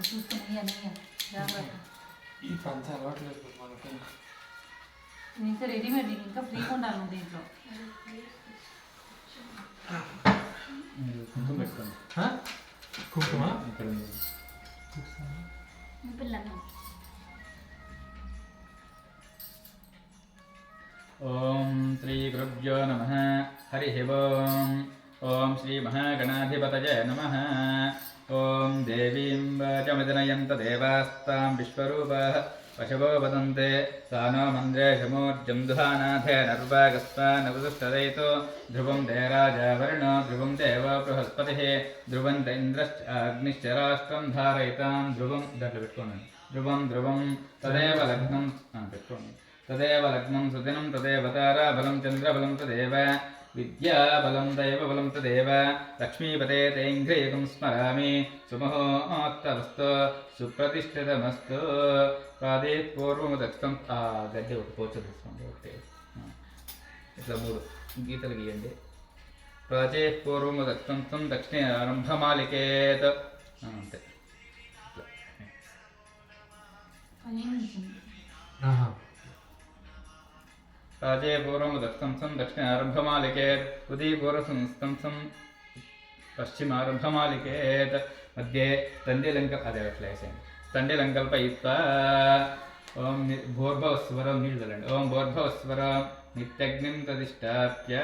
చూసుకుని ఈ పంచ అలవాట్లేదు మనకి. ఇంకా రెడీమేడ్ ఇంకా ఫ్రీగా ఉండాలి నువ్వు దీంట్లో. కుంకుమ పెట్టుకోండి. కుంకుమ ఇక్కడ ఓం శ్రీ గురుభ్యో నమః. హరి ఓం. ఓం శ్రీ మహాగణాధిపతయే నమః. ఓం దేవీం వాచమిదనయంత దేవాస్తాం విశ్వరూపాః పశవో వదంతే సానో మంద్రే శమోర్జం దుహానాథేన రుపాగస్వానవసుష్టదయితో ధ్రువం దేరాజా వరుణో ధ్రువం దేవ బృహస్పతిః ధ్రువం ఇంద్రశ్చాగ్నిశ్చ రాష్ట్రం ధారయితాం ధ్రువం దాంట్లో పెట్టుకోండి. ధ్రువం ధ్రువం తదేవ లగ్నం పెట్టుకోండి. తదేవ లగ్నం సుదినం తదేవ తారాబలం చంద్రబలం తదేవ విద్యాబలం దైవబలం తదేవ లక్ష్మీపతే తైంఘ్రియకం స్మరామి సుమహోత్తవస్తు సుప్రతిష్ఠితమస్తు. పాదే పూర్వముదక్తం ఆ గడ్డి ఒక పోచ తీసుకోండి. ఒకటి ఇట్లా 3 గీతలు గీయండి. ప్రాచే పూర్వముదక్తం తం దక్షిణ ఆరంభమాలికేత్ అంతే. రాజే పూర్వముదత్తం సం దక్షిణ ఆరంభమాలికేత్ ఉదీ పూర్వసంస్థం సం పశ్చిమారంభమాలికేత్ మధ్యే తండ్రిలంక అదే అట్లా వేసేయండి. తండ్రిలంకల్పయిత్వా ఓం భూర్భవస్వరం నీళ్ళు చల్లండి. ఓం భూర్భవస్వరం నిత్యగ్నిం తదిష్టాప్య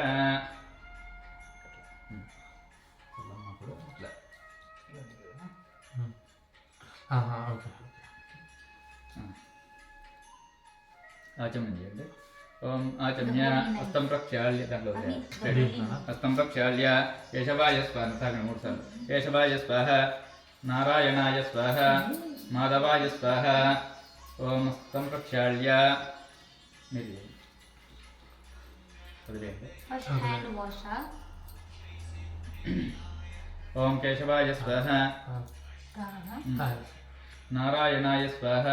ఆచమనం చేయండి. ఓం ఆచమ్య హస్తం ప్రక్షాళ్య దాంట్లో హస్తం ప్రక్షాళ్య కేశవాయ స్వాహ తాగండి 3 సార్లు. కేశవాయ స్వాహ నారాయణాయ స్వాహ మాధవాయ స్వాహ. ఓం హస్తం ప్రక్షాళ్య మీరు వదిలేయండి. ఓం కేశవాయ స్వాహ నారాయణాయ స్వాహ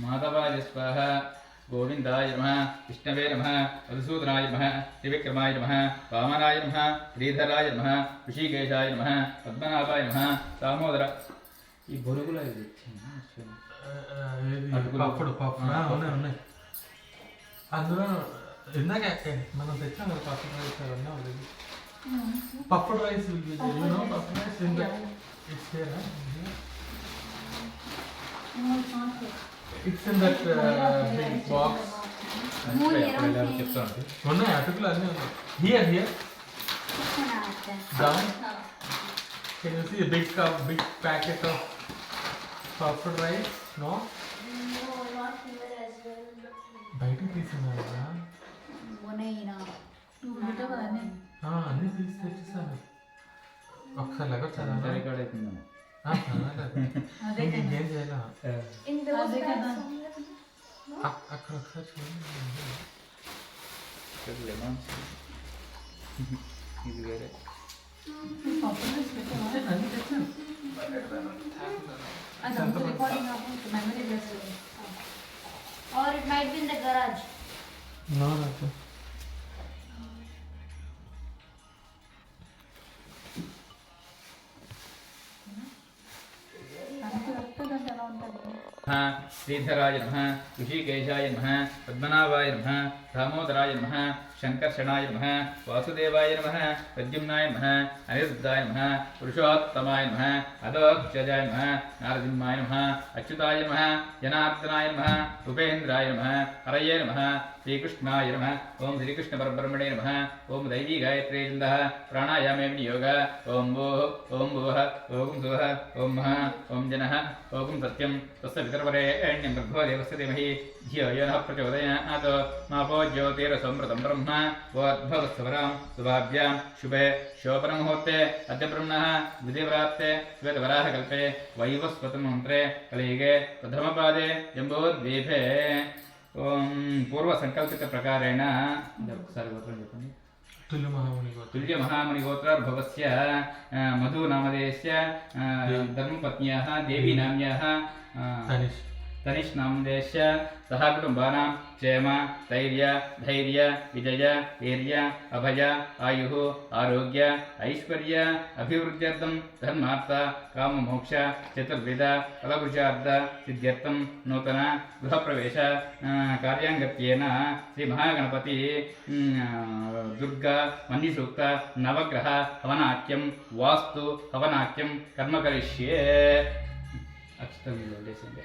మాధవాయ స్వాహ గోవిందాయ నమః విష్ణవే నమః మధుసూదనాయ నమః త్రివిక్రమాయ నమః వామనాయ నమః శ్రీధరాయ నమః ఋషికేశాయ నమః పద్మనాభాయ నమః దామోదర. ఈ బొరుగులు అవి పప్పుడు ఉన్నాయి. అందులో ఇందాక మనం తెచ్చాం కదా పప్పు రైస్ అవన్నీ ఆల్రెడీ. పప్పుడు రైస్ పప్పు రైస్ ఇచ్చారా? It's in that big box. ఉన్నాయి అటుకులు అన్నీ ఉన్నాయి. Here. Down. Can you see a big packet of puffed rice? No? బయటకు తీసుకున్నారు కదా అన్నీ తీసి తెచ్చేసాను. ఒకసారి లెగొచ్చాను. ఇంకేం చేయాలా అక్కడ ఒకసారి చూడండి. ఇది వేరే or it might be in the garage. No. శ్రీధరాయ నమః ఋషికేశాయ నమః పద్మనాభాయ నమః దామోదరాయ నమః శంకర్షణాయ నమః వాసుదేవాయ నమః ప్రద్యుమ్నాయ నమః అనిరుద్ధాయ నమః పురుషోత్తమాయ నమః అదోక్షజాయ నమః నారసింహాయ నమః అచ్యుతాయ నమః జనార్దనాయ నమః ఉపేంద్రాయ నమః హరయే నమః శ్రీకృష్ణాయ నమః. ఓం శ్రీకృష్ణ పరబ్రహ్మణే నమః. ఓం దైవీ గాయత్రీ ఛందః ప్రాణాయామే వినియోగ. ఓం భూః ఓం భువః ఓం సువః ఓం మహః ఓం జనః ఓం సత్యం తస్య పితర్వరేణ్యం భర్గో దేవస్య ధీమహి ధియో యో నః ప్రచోదయాత్. మాపో జ్యోతిరసంమృతం బ్రహ్మ వోద్భవస్వరాం శుభాభ్యాం శుభే శోభనముహూర్తే అద్య బ్రహ్మణः ద్వితీయప్రాప్తే శ్వేతవరాహకల్పే వైవస్వతమంత్రే కలియుగే ప్రథమపాదే జంబూద్వీపే. ఓం పూర్వ సంకల్పిత ప్రకారేణ ఒకసారి గోత్రం చెప్పండి. తుల్య మహాముని గోత్రార్భవస్య మధు నామధేయస్య ధర్మపత్న్యాః దేవీ నామ్యాః तनिष्णां देश्य सह कुटुम्बानां क्षेम स्थैर्य धैर्य विजय वीर्य अभय आयुः आरोग्य ऐश्वर्य अभिवृद्ध्यर्थं धर्मार्थ काममोक्ष चतुर्विध फलपुरुषार्थ सिद्ध्यर्थं नूतन गृहप्रवेश कार्याङ्गत्येन श्रीमहागणपति दुर्गा मन्निसूक्त नवग्रह हवनाख्यं वास्तु हवनाख्यं कर्म करिष्ये अक्षतं लेसेंगे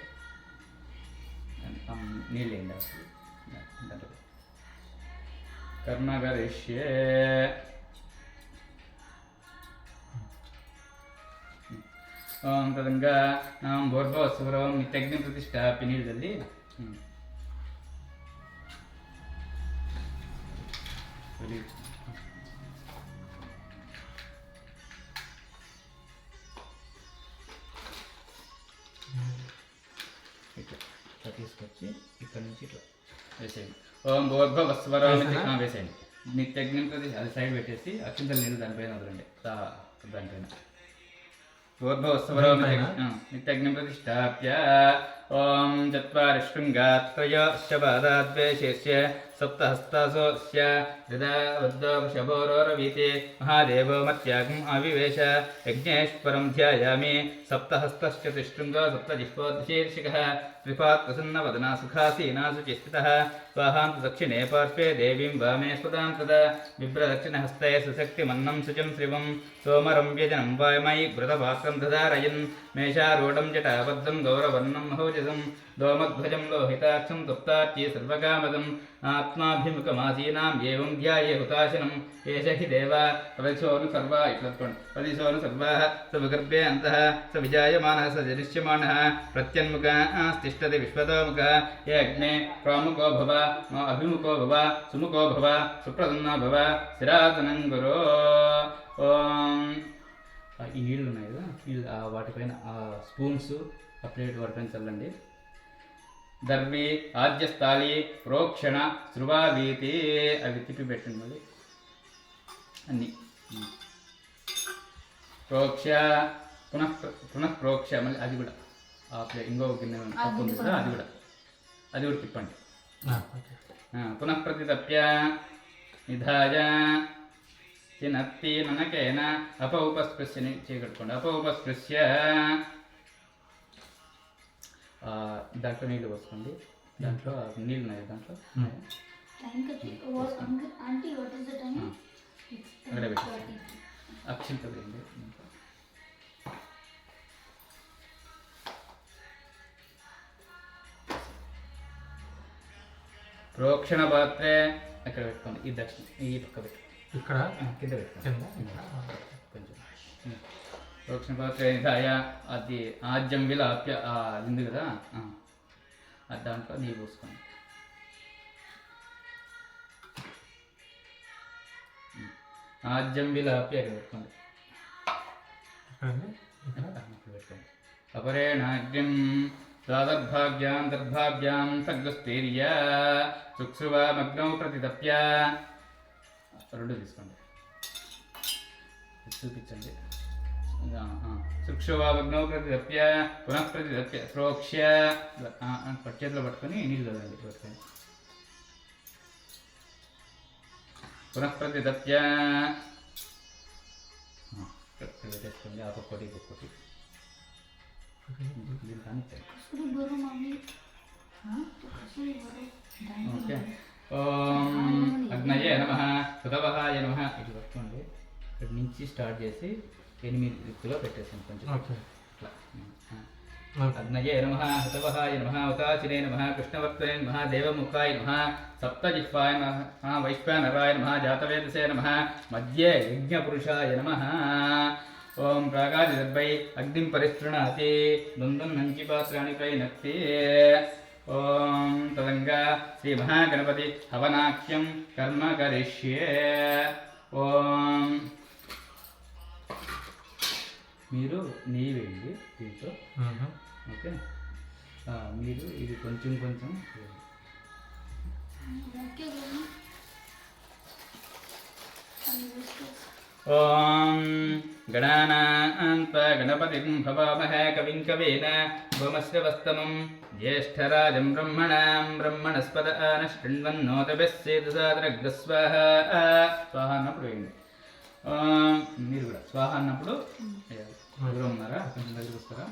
नीलेंगे कर्म करिष्ये ओम तदंगा नाम भोर्भवस्वरं नित्यग्नि प्रतिष्ठाप्य ನೀರಿದಲ್ಲಿ ఇట్లా తీసుకొచ్చి ఇక్కడ నుంచి ఇట్లా వేసేయండి. ఓం భోర్భవస్వరం వేసేయండి. నిత్యగ్ని అది సైడ్ పెట్టేసి అత్యంత నీళ్ళు దానిపైన వదలండి. దానిపైన भूर्भुवस्वरो नित्यग्निं प्रतिष्ठाप्य ॐ चत्वारि शृङ्गात्रयश्च पादाद्वैशेष्य सप्तहस्तासोऽस्य हृदा वृद्धो वृषभोरोरवीते महादेवो मत्यागम् आविवेश यज्ञेश्वरं ध्यायामि सप्तहस्तश्च तिष्ठृङ्गो सप्तजिह्वोद्शीर्षिकः त्रिपात् प्रसन्नवदना सुखासीना शुचिस्थितः स्वाहां दक्षिणे पार्श्वे देवीं वामे स्फुतां तदा बिभ्रदक्षिणहस्ते सुशक्तिमन्नं शुचिं श्रिवं सोमरं व्यजनं वायमयि घृतपात्रं दधारयन् मेषारूढं जटाबद्धं गौरवर्णं महोजसं दोमध्वजं लोहिताक्षं तप्तार्ची सर्वकामदम् आत्माभिमुखमासीनां एवं ध्याये हुताशनम् एष हि देवा प्रदिशोऽनुसर्वा प्रदिशोऽनुसर्वाः स विगर्भे अन्तः स विजायमानः स जनिष्यमानः प्रत्यन्मुखस्तिष्ठति विश्वतोमुखः ये अग्ने प्रामुखो भव अभिमुखो भव सुमुखो भव सुप्रसन्नो भव స్థిరాసనం గురో. ఈ నీళ్ళు ఉన్నాయి కదా, నీళ్ళు వాటిపైన ఆ స్పూన్స్ ఆ ప్లేట్ వాటిపైన చల్లండి. దర్వి ఆద్యస్థాళి ప్రోక్షణ శృవావీతి అవి తిప్పి పెట్టండి. మళ్ళీ అన్నీ ప్రోక్ష పునః ప్రోక్ష మళ్ళీ అది కూడా ఆ ప్లేట్ ఇంకో గిన్నె కప్పు ఉంది కదా అది కూడా తిప్పండి. పునః ప్రతితప్య నిధాయ తినత్తి ననకేన అపౌపస్పృశ్యని చేయగట్టుకోండి. అపౌపస్పృశ్య దాంట్లో నీళ్ళు పోసుకోండి. దాంట్లో నీళ్ళు ఉన్నాయి దాంట్లో అక్కడ పెట్టి అక్షింత వేయండి. ప్రోక్షణ పాత్రే అక్కడ పెట్టుకోండి. ఈ దక్షిణ ఈ పక్క పెట్టు, ఇక్కడ కింద పెట్టుకోండి కొంచెం. ప్రోక్షణ పాత్ర నిధాయ అది ఆజ్యం విలాప్య ఉంది కదా, అది దాంట్లో నీళ్ళు పోసుకోండి. ఆజ్యం విలాప్య అక్కడ పెట్టుకోండి. పెట్టుకోండి. అపరేణాగ్నిం ద్వాదర్భాగ్యాం సగ్రస్థైర్య చుక్షువామగ్నౌ ప్రతితప్య రెండు తీసుకోండి, చూపించండి. చుక్షువామగ్నౌ ప్రతితప్య పునః ప్రతితప్య శ్రోక్ష్య చేతిలో పట్టుకొని నీళ్ళు చదవండి. పట్టుకొని పునః ప్రతితప్య పెట్టేసుకోండి. ఆ ఒక్కొక్కటి ఒక్కొక్కటి ఓకే. ఓం అగ్నయే నమః హృదవహాయ నమః ఇది పట్టుకోండి. ఇక్కడ నుంచి స్టార్ట్ చేసి 8 దిక్కులో పెట్టేసాను కొంచెం ఇట్లా. అగ్నయే నమః హృదవహాయ నమః ఉతాచినే నమః కృష్ణవర్తనే నమః దేవముఖాయ నమః సప్తజిహ్వాయ నమః వైశ్వానరాయ నమః జాతవేదసే నమః మధ్యే యజ్ఞపురుషాయ నమః. ఓం ప్రాగాదిదర్భై అగ్నిం పరిస్తృణాతి దుందున్నంచి పాత్రాణి ప్రైనక్తి. ఓం తదంగా శ్రీ మహాగణపతి హవనాఖ్యం కర్మ కరిష్యే. ఓం మీరు నెయ్యి వేయండి దీంట్లో. ఓకే, మీరు ఇది కొంచెం కొంచెం ఓం गणानां त्वा गणपतिं भवामहे कविं कवीन भौमश्रवस्तमं ज्येष्ठराजं ब्रह्मणां ब्रह्मणस्पद आनशृण्वन्नोतभिः सेदुसादरग्रः स्वाहा स्वाहा అన్నప్పుడు వేయండి. మీరు కూడా స్వాహ అన్నప్పుడు ఎవరు ఉన్నారా కొంచెం దగ్గరికి వస్తారా?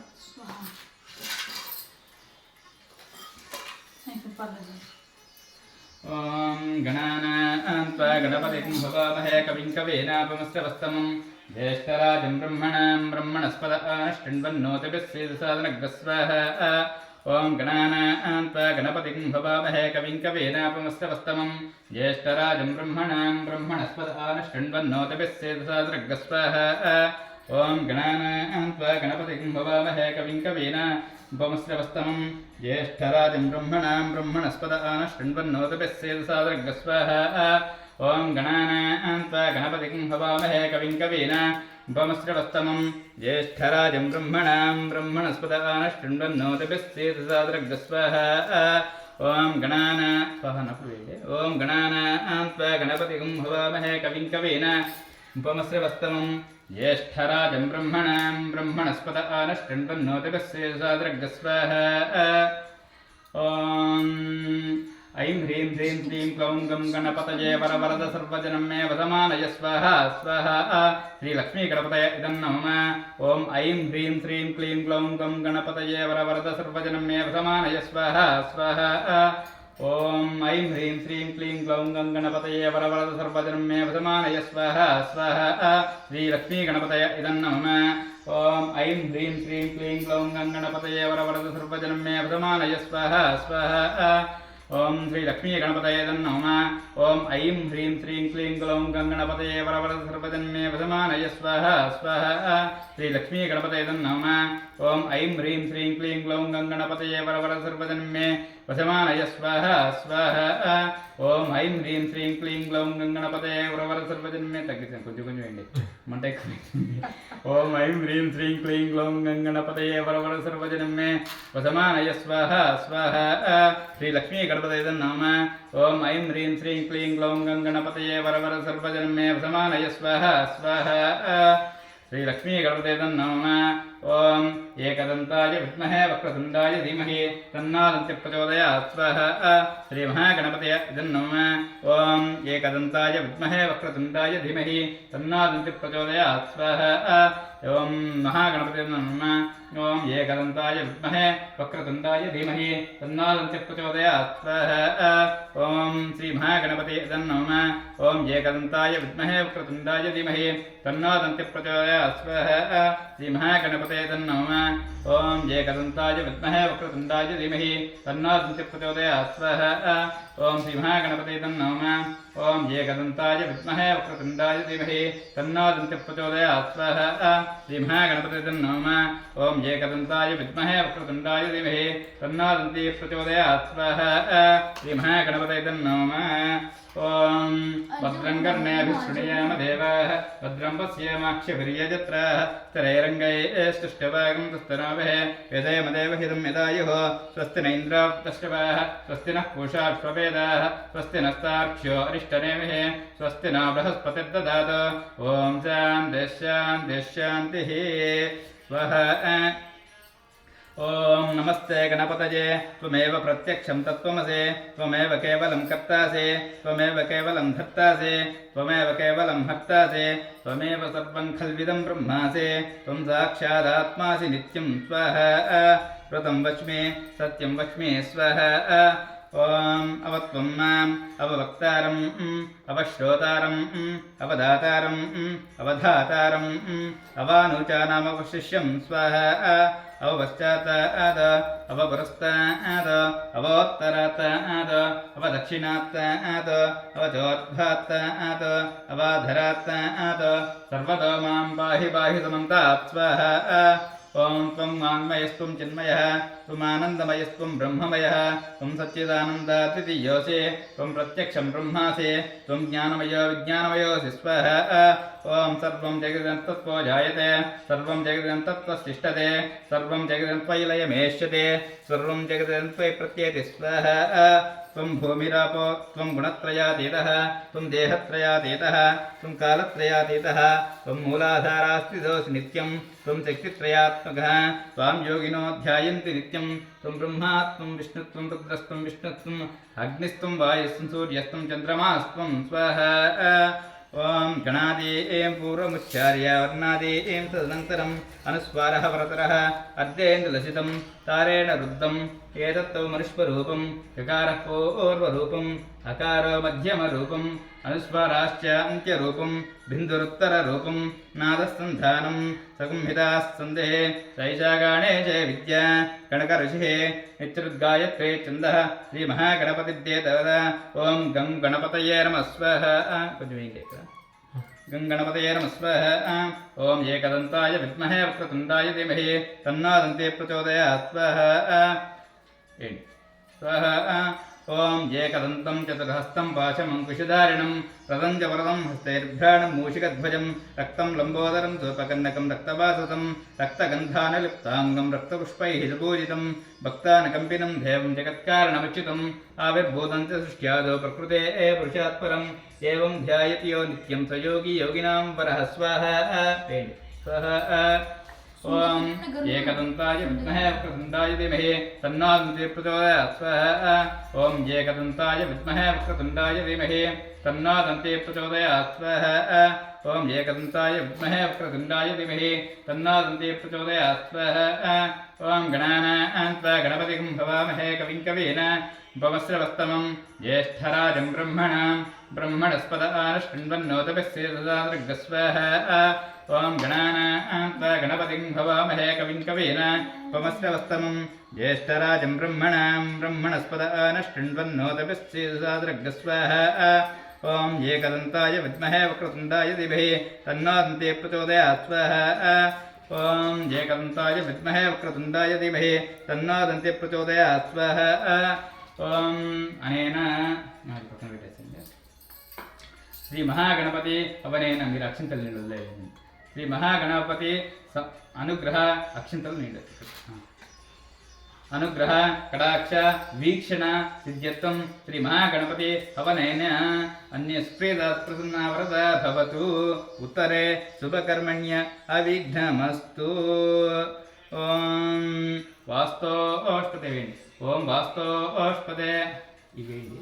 ఓం గణానాం త్వా గణపతిం భవామహే కవిం కవీనాపమస్రవస్తమం జ్యేష్ఠరాజం బ్రహ్మణాం బ్రహ్మణస్పద ఆనశృण्वन्नोतभिः सेदुसादरग्रः स्वाहा ఓం గణానాం త్వా గణపతిం భవామహే కవిం కవీనాపమస్రవస్తమం జ్యేష్ఠరాజం బ్రహ్మణాం బ్రహ్మణస్పద ఆనశృण्वन्नोतभिः सेदुसादरग्रः स्वाहा ఓం గణానాం త్వా గణపతిం భవామహే కవిం కవీనాపమస్రవస్తమం జ్యేష్ఠరాజం బ్రహ్మణాం బ్రహ్మణస్పద ఆనశృण्वन्नोतभिः सेदुसादरग्रः स्वाहा ఓం గణానాం త్వా గణపతిం భవామహే కవిం కవీనాపమస్రవస్తమం జ్యేష్ఠరాజం బ్రహ్మణాం బ్రహ్మణస్పద ఆనశృण्वन्नोतभिः सेदुसादरग्रः स्वाहा ఓం గణానా స్వాహ అన్నప్పుడు వేయండి. ఓం గణానాం త్వా గణపతిం భవామహే కవిం కవీనాపమస్రవస్తమం జ్యేష్ఠరాజం బ్రహ్మణాం బ్రహ్మణస్పద ఆనశృण्वन्नोतभिः सेदुसादरग्रः स्वाहा ఓం ఐం హ్రీం శ్రీం శ్రీం క్లౌం గం గణపతయే వరవరద సర్వజనం మే వదమానయ స్వాహా స్వాహా శ్రీలక్ష్మీ గణపతయ ఇదం నమః. ఓం ఐం హ్రీం శ్రీం క్లీం క్లౌం గం గణపతయే వరవరద సర్వజనం మే వదమానయ స్వాహా స్వాహా ఓం ఐం హ్రీం శ్రీం క్లీం క్లౌం గం గణపతయే వరవరద సర్వజనం మే వదమానయ స్వాహా స్వాహా శ్రీలక్ష్మీ గణపతయ ఇదం నమః. ఓం ఐం హ్రీం శ్రీం క్లీం క్లౌం గం గణపతయే వరవరద సర్వజనం మే వదమానయ స్వాహా స్వాహా ఓం శ్రీ లక్ష్మీ గణపతయే నమః. ఓం ఐం హ్రీం శ్రీం క్లీం క్లౌం గం గణపతయే వరవరద సర్వజన్మే వదమానయ స్వాహా స్వాహా శ్రీ లక్ష్మీ గణపతయే నమః. ఓం ఐం హ్రీం శ్రీం క్లీం క్లౌం గం గణపతయే వరవరద సర్వజన్మే వదమానయ స్వాహా స్వాహా ఓం ఐం హ్రీం శ్రీం క్లీం క్లౌం గం గణపతయే వరవరద సర్వజన్మే తగ్గించాను కొంచెం కొంచెం వేయండి మంట ఎక్కువ. ఓం ఐం హ్రీం శ్రీం క్లీం క్లౌం గం గణపతయే వరవరద సర్వజన్మే వదమానయ స్వాహా స్వాహా శ్రీ లక్ష్మీ గణపతయే నమః. ఓం ఐం హ్రీం శ్రీం క్లీం క్లౌం గం గణపతయే వరవరద సర్వజన్మే వదమానయ స్వాహా స్వాహా శ్రీ లక్ష్మీ గణపతయే నమః. ఓం ఏకదంతాయ విద్మహే వక్రతుండాయ ధీమహి తన్నోదంతి ప్రచోదయాత్ స్వాహా శ్రీ మహాగణపతయ నమః. ఓం ఏకదంతాయ విద్మహే వక్రతుండాయ ధీమహి తన్నోదంతి ప్రచోదయాత్ స్వాహా ఓం మహాగణపతయ నమః. ఓం ఏకదంతాయ విద్మహే వక్రతుండాయ ధీమహి తన్నోదంతి ప్రచోదయాత్ స్వాహా ఓం శ్రీ మహాగణపతయ నమః. ఓం ఏకదంతాయ విద్మహే వక్రతుండాయ ధీమహి తన్నోదంతి ప్రచోదయాత్ స్వాహా శ్రీ మహాగణపతయ నమః. ఓం ఏకదంతాయ విద్మహే వక్రతుండాయ ధీమహి తన్నోదంతి ప్రచోదయాత్ స్వాహా ఓం శ్రీ మహాగణపతయ నమః. ఓం ఏకదంతాయ విద్మహే వక్రతుండాయ ధీమహి తన్నోదంతి ప్రచోదయాత్ స్వాహా శ్రీ మహాగణపతయ నమః. ఓం ఏకదంతాయ విద్మహే వక్రతుండాయ ధీమహి తన్నోదంతి ప్రచోదయాత్ స్వాహా శ్రీ మహాగణపతయ నమః. ఓం భద్రం కర్ణేభిः శృణుయామ దేవాः భద్రం పశ్యేమాక్షభిర్యజత్రాः స్థిరైరంగైస్తుష్టవాగం దుస్తనోభిः వేదయమ దేవహితం యదాయుः స్వస్తి న ఇంద్రావృతశ్రవాः స్వస్తి నః పూషా శ్వవేదాः స్వస్తి నస్తార్క్ష్యో అరిష్టనేమిः స్వస్తి న బృహస్పతిర్దదాతు. ఓం శాంతిః శాంతిః శాంతిః స్వహ. ఓం నమస్తే గణపతయే త్వమేవ ప్రత్యక్షం తత్వమసి త్వమేవ కేవలం కర్తాసి త్వమేవ కేవలం ధర్తాసి త్వమేవ కేవలం హర్తాసి త్వమేవ సర్వం ఖల్విదం బ్రహ్మాసి త్వం సాక్షాదాత్మాసి నిత్యం స్వాహా వ్రతం వచ్మి సత్యం వచ్మి స్వాహా. ఓం అవత్వం మాం అవవక్తారం అవశ్రోతారం అవదాతారం అవధాతారం అవానుచానామవశిష్యం స్వాహా అవపశ్చాత్తాద అవపురస్తాద అవోత్తరాత్తాద అవదక్షిణాత్తాద అవచోర్ధ్వాత్తాద అవాధరాత్తాద సర్వదో మాం పాహి పాహి సమంతాత్ స్వాహా. ఓం త్వం వాङ्मयस्त्वं चिन्मयः त्वमानन्दमयस्त्वं ब्रह्ममयः त्वं सच्चिदानन्दाद्वितीयोऽसि त्वं प्रत्यक्षं ब्रह्मासि त्वं ज्ञानमयो विज्ञानमयोऽसि स्वाहा. ॐ सर्वं जगदन्तत्वो जायते सर्वं जगदन्तत्वस्तिष्ठते सर्वं जगदन्त्वैलयमेष्यते सर्वं जगदन्त्वै प्रत्येति स्वाहा त्वं भूमिरापो त्वं गुणत्रयातीतः त्वं देहत्रयातीतः त्वं कालत्रयातीतः त्वं मूलाधारास्थितोऽसि नित्यं त्वं शक्तित्रयात्मकः त्वां योगिनो ध्यायन्ति नित्यं त्वं ब्रह्मा त्वं विष्णुत्वं रुद्रस्त्वं विष्णुत्वम् अग्निस्त्वं वायुस्त्वं सूर्यस्त्वं चन्द्रमास्त्वं स्वाहा ॐ गणादि एं पूर्वमुच्चार्य वर्णादि एं तदनन्तरम् अनुस्वारः वरतरः अर्धेन्दुलसितं तारेण रुद्धम् एतत्तौ मनुष्वरूपं यकारः पूर्वरूपम् अकारो मध्यमरूपम् अनुस्वाराश्च अन्त्यरूपं बिन्दुरुत्तररूपं नादस्सन्धानं संहितास्सन्देः सैषागाणे जय विद्या कणकऋषिः नित्युद्गायत्रे छन्दः श्रीमहागणपतिर्देवता ॐ गं गणपतये नमः स्वाहा गं गणपतये नमः स्वाहा ॐ एकदन्ताय विद्महे वक्रतुण्डाय धीमहि तन्नो दन्ते प्रचोदयात् स्वाहा स्वाहा ॐ एकदन्तं चतुर्हस्तं पाशमङ्कुशधारिणं प्रदञ्जवरदं हस्तैर्भ्राणं मूषिकध्वजं रक्तं लम्बोदरं धूपकन्नकं रक्तवाससं रक्तगन्धानलिप्ताङ्गं रक्तपुष्पैः सुपूजितं भक्तानकम्पिनं देवं जगत्कारणमच्युतम् आविर्भूतं च सृष्ट्यादौ प्रकृते पुरुषात्परम् एवं ध्यायति यो नित्यं स योगी योगिनां वरः स्वाहा स्वाहा ॐ एकदन्ताय विद्महे वक्रतुण्डाय धीमहि तन्नो दन्ते प्रचोदयात् स्वाहा ॐ एकदन्ताय विद्महे वक्रतुण्डाय धीमहि तन्नो दन्ते प्रचोदयात् स्वाहा ॐ एकदन्ताय विद्महे वक्रतुण्डाय धीमहि तन्नो दन्ते प्रचोदयात् स्वाहा ॐ गणानां त्वा गणपतिं भवामहे कविं कवीना उपमश्रवस्तमं ज्येष्ठराजं ब्रह्मणस्पद आनशृण्वन्नोतपस्य स्वाहा ॐ गणानां त्वा गणपतिं भवामहे कविं कवीना उपमश्रवस्तमं ज्येष्ठराजं ब्रह्मणस्पद आनशृण्वन्नोतपस्य स्वाहा ॐ एकदन्ताय विद्महे वक्रतुण्डाय धीमहि तन्नो दन्ते प्रचोदयात् स्वाहा ॐ एकदन्ताय विद्महे वक्रतुण्डाय धीमहि तन्नो दन्ते प्रचोदयात् स्वाहा ॐ अनेन శ్రీ మహాగణపతి అవనేన మీరు అక్షింతలు నీళ్ళు శ్రీ మహాగణపతి అనుగ్రహ అక్షింతలు నీళ్ళు అనుగ్రహ కటాక్ష వీక్షణ సిద్ధ్యత్వం శ్రీ మహాగణపతి అవనేన అన్యస్ప్రీదాత్ప్రసన్నా వరద భవతు ఉత్తరే శుభకర్మణ్య అవిఘ్నమస్తు ఓం వాస్తోష్పదే వేయండి ఓం వాస్తోష్పదే ఇవేంటి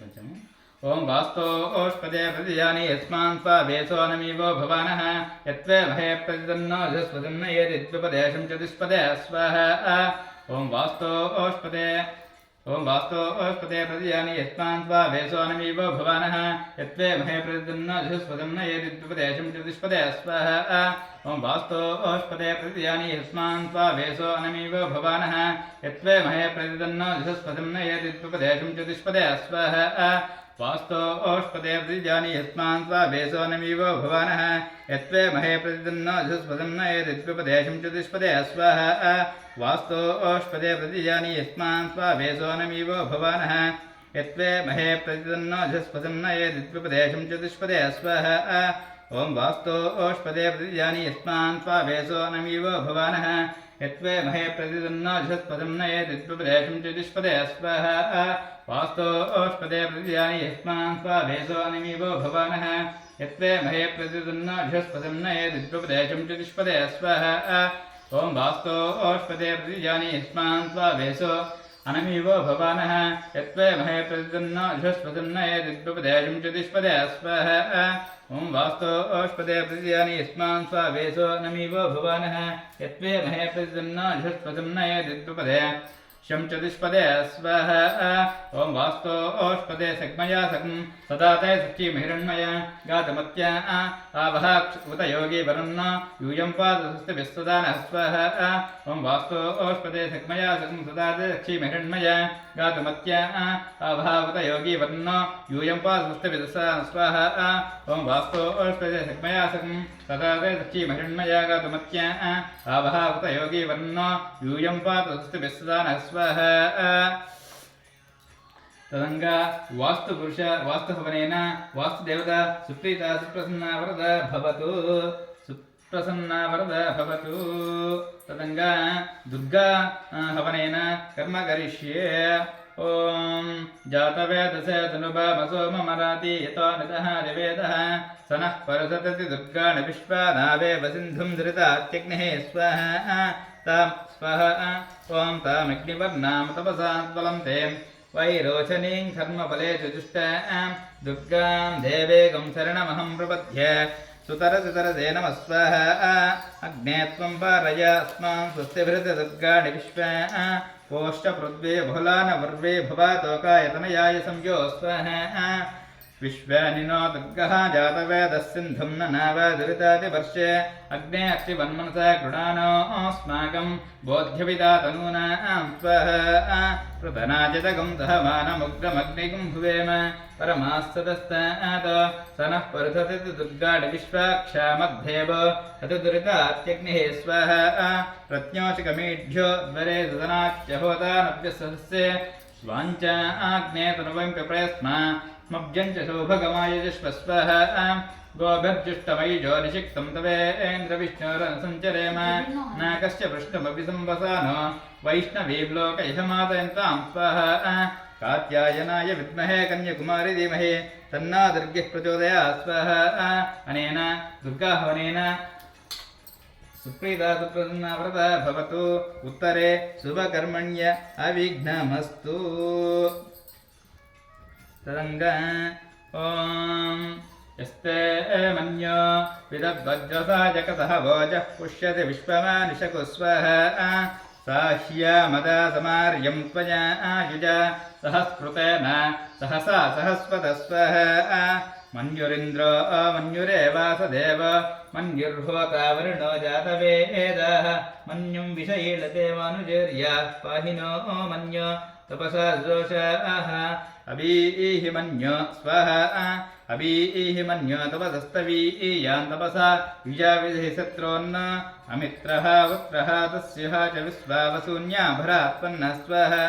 కొంచెము ఓం వాస్తోష్పదే ప్రతిజాని యస్మాన్ స్వావేశోనమీవో భవానః యత్వే మహే ప్రతిదన్నో జస్వదన్న ఏదిద్విపదేశం చతుష్పదే స్వాహా ఓం వాస్తోష్పదే ప్రతిజాని యస్మాన్ స్వావేశోనమీవో భవానః యత్వే మహే ప్రతిదన్నో జస్వదన్న ఏదిద్విపదేశం చతుష్పదే స్వాహా ఓం వాస్తోష్పదే ప్రతిజాని యస్మాన్ స్వావేశోనమీవో భవానః యత్వే మహే ప్రతిదన్నో జస్వదన్న ఏదిద్విపదేశం చతుష్పదే స్వాహా वास्तोष्पदे प्रतिजानी यस्मान् स्वावेशोनमीवो भवानः यत्वे महे प्रतिदन्नो झस्पदन्न एतद्विपदेशं चतुष्पदे स्वाहा वास्तोष्पदे प्रतिजानी यस्मान् स्वावेशोनमीवो भवानः यत्वे महे प्रतिदन्नो झस्पदन्न एतद्विपदेशं चतुष्पदे स्वाहा ओं वास्तोष्पदे प्रतिजानी यस्मान् स्वावेशोनमीवो भवानः यत्वे महे प्रतिदन्नो झस्पदन्न एतद्विपदेशं चतुष्पदे स्वाहा वास्तोष्पदे प्रतिजानी यस्मान् स्वावेशोनमीवो भवानः यत्वे महे प्रतिदन्नो झस्पदन्न एतद्विपदेशं चतुष्पदे स्वाहा ओं वास्तोष्पदे प्रतिजानी यस्मान् स्वावेशो अनमीवो भवानः यत्वे महे प्रतिदन्नो झस्पदन्न एतद्विपदेशं चतुष्पदे स्वाहा ओं वास्तोष्पदे प्रतिजानी यस्मान् स्वावेशो नमीवो भवानः यत्वे महे प्रतिदन्नो झस्पदन्न एतद्विपदेशं चतुष्पदे स्वाहा ओं वास्तोष्पदे सग्मया सकं सदा ते सखीमहिरण्मय गातमत्या आवह उत योगी वरुण यूयं पादस्तविस्तदानः स्वाहा ओं वास्तोष्पदे सग्मया सकं सदा ते सखीमहिरण्मय गातमत्या आवह उत योगी वरुण यूयं पादस्तविस्तदानः स्वाहा ओं वास्तोष्पदे सग्मया सकं सदा ते सखीमहिरण्मय गातमत्या आवह उत योगी वरुण यूयं पादस्तविस्तदानः स्वाहा तदंगा वास्तुपुरुष वास्तुभवनेन वास्तुदेवता सुप्रीता सुप्रसन्ना वरदा भवतु सुप्रसन्ना वरदा भवतु तदंगा दुर्गा हवनेन कर्म करिष्ये ओम जातवेदसे तनुभामसो ममराति यतो नितः निवेदः सनः परसतति दुर्गाणि विश्वानावे वसिन्धुं धृतात्यग्निः स्वाहा तां स्वाहा ॐ तामग्निवर्णां तपसा त्वलं ते वैरोचनीं कर्मफले चतुष्टां दुर्गां देवेगं शरणमहं प्रपद्ये सुतरसुतरसे नमः स्वाहा अग्ने त्वं पारय अस्मान् स्वस्तिभृत दुर्गाणि विश्वा पोष्टपृथ्वी बहुलान वर्वे भवातोकायतनयाय संयो स्वाहा विश्वानिनो दुर्गः जातवेदः सिन्धुं न नावदुरितातिवर्षे अग्ने अस्तिवन्मनसा गृणानो अस्माकं बोध्यविदा तनूनां स्वाहा पृतनाचितगं दहमानमुग्रमग्निगं भुवेम परमास्ततस्तात् स नः परसति दुर्गाणि विश्वाक्षामद्धेव अतिदुरितात्यग्निः स्वाहा प्रत्योचिकमीढ्यो द्वरे सुदनाच्यहोतानभ्यसहस्ये स्वाञ्च आग्ने तनुवं पिप्रयस्मा मब्जञ्च सौभगमायजस्व स्वाहा गोभिर्जुष्टमयिजो निषिक्तं तवेन्द्रविष्णुरनुसञ्चरेम नाकस्य पृष्ठमपि संवसानो वैष्णवीं लोकयशमादयन्तां स्वाहा कात्यायनाय विद्महे कन्याकुमारी धीमहि तन्नो दुर्गिः प्रचोदयात् स्वाहा अनेन दुर्गाहवनेन सुप्रीता सुप्रसन्ना व्रता भवतु उत्तरे शुभकर्मण्य अविघ्नमस्तु तदंगा ओम यस्ते मन्यो विदद्वज्रसाजकसह भोजः पुष्यति विश्वमानिशकु स्वाहा साह्यामदा समार्यं त्वया आयुज सहस्कृतेन सहसा सहस्वतः स्वाहा मन्युरिन्द्रो मन्युरे वासदेव मन्युर्होता वरुणो जातवेदः मन्युं विषयीलते वानुजेर्य पाहिनो मन्यो तपसा जोषाः अवीहि मन्यो स्वाहा अवीहि मन्यो तपसस्तवीयां तपसा युजाविधिः शत्रोन्न अमित्रः वक्त्रः तस्यः च विश्वावसून्या भरात्पन्नः स्वाहा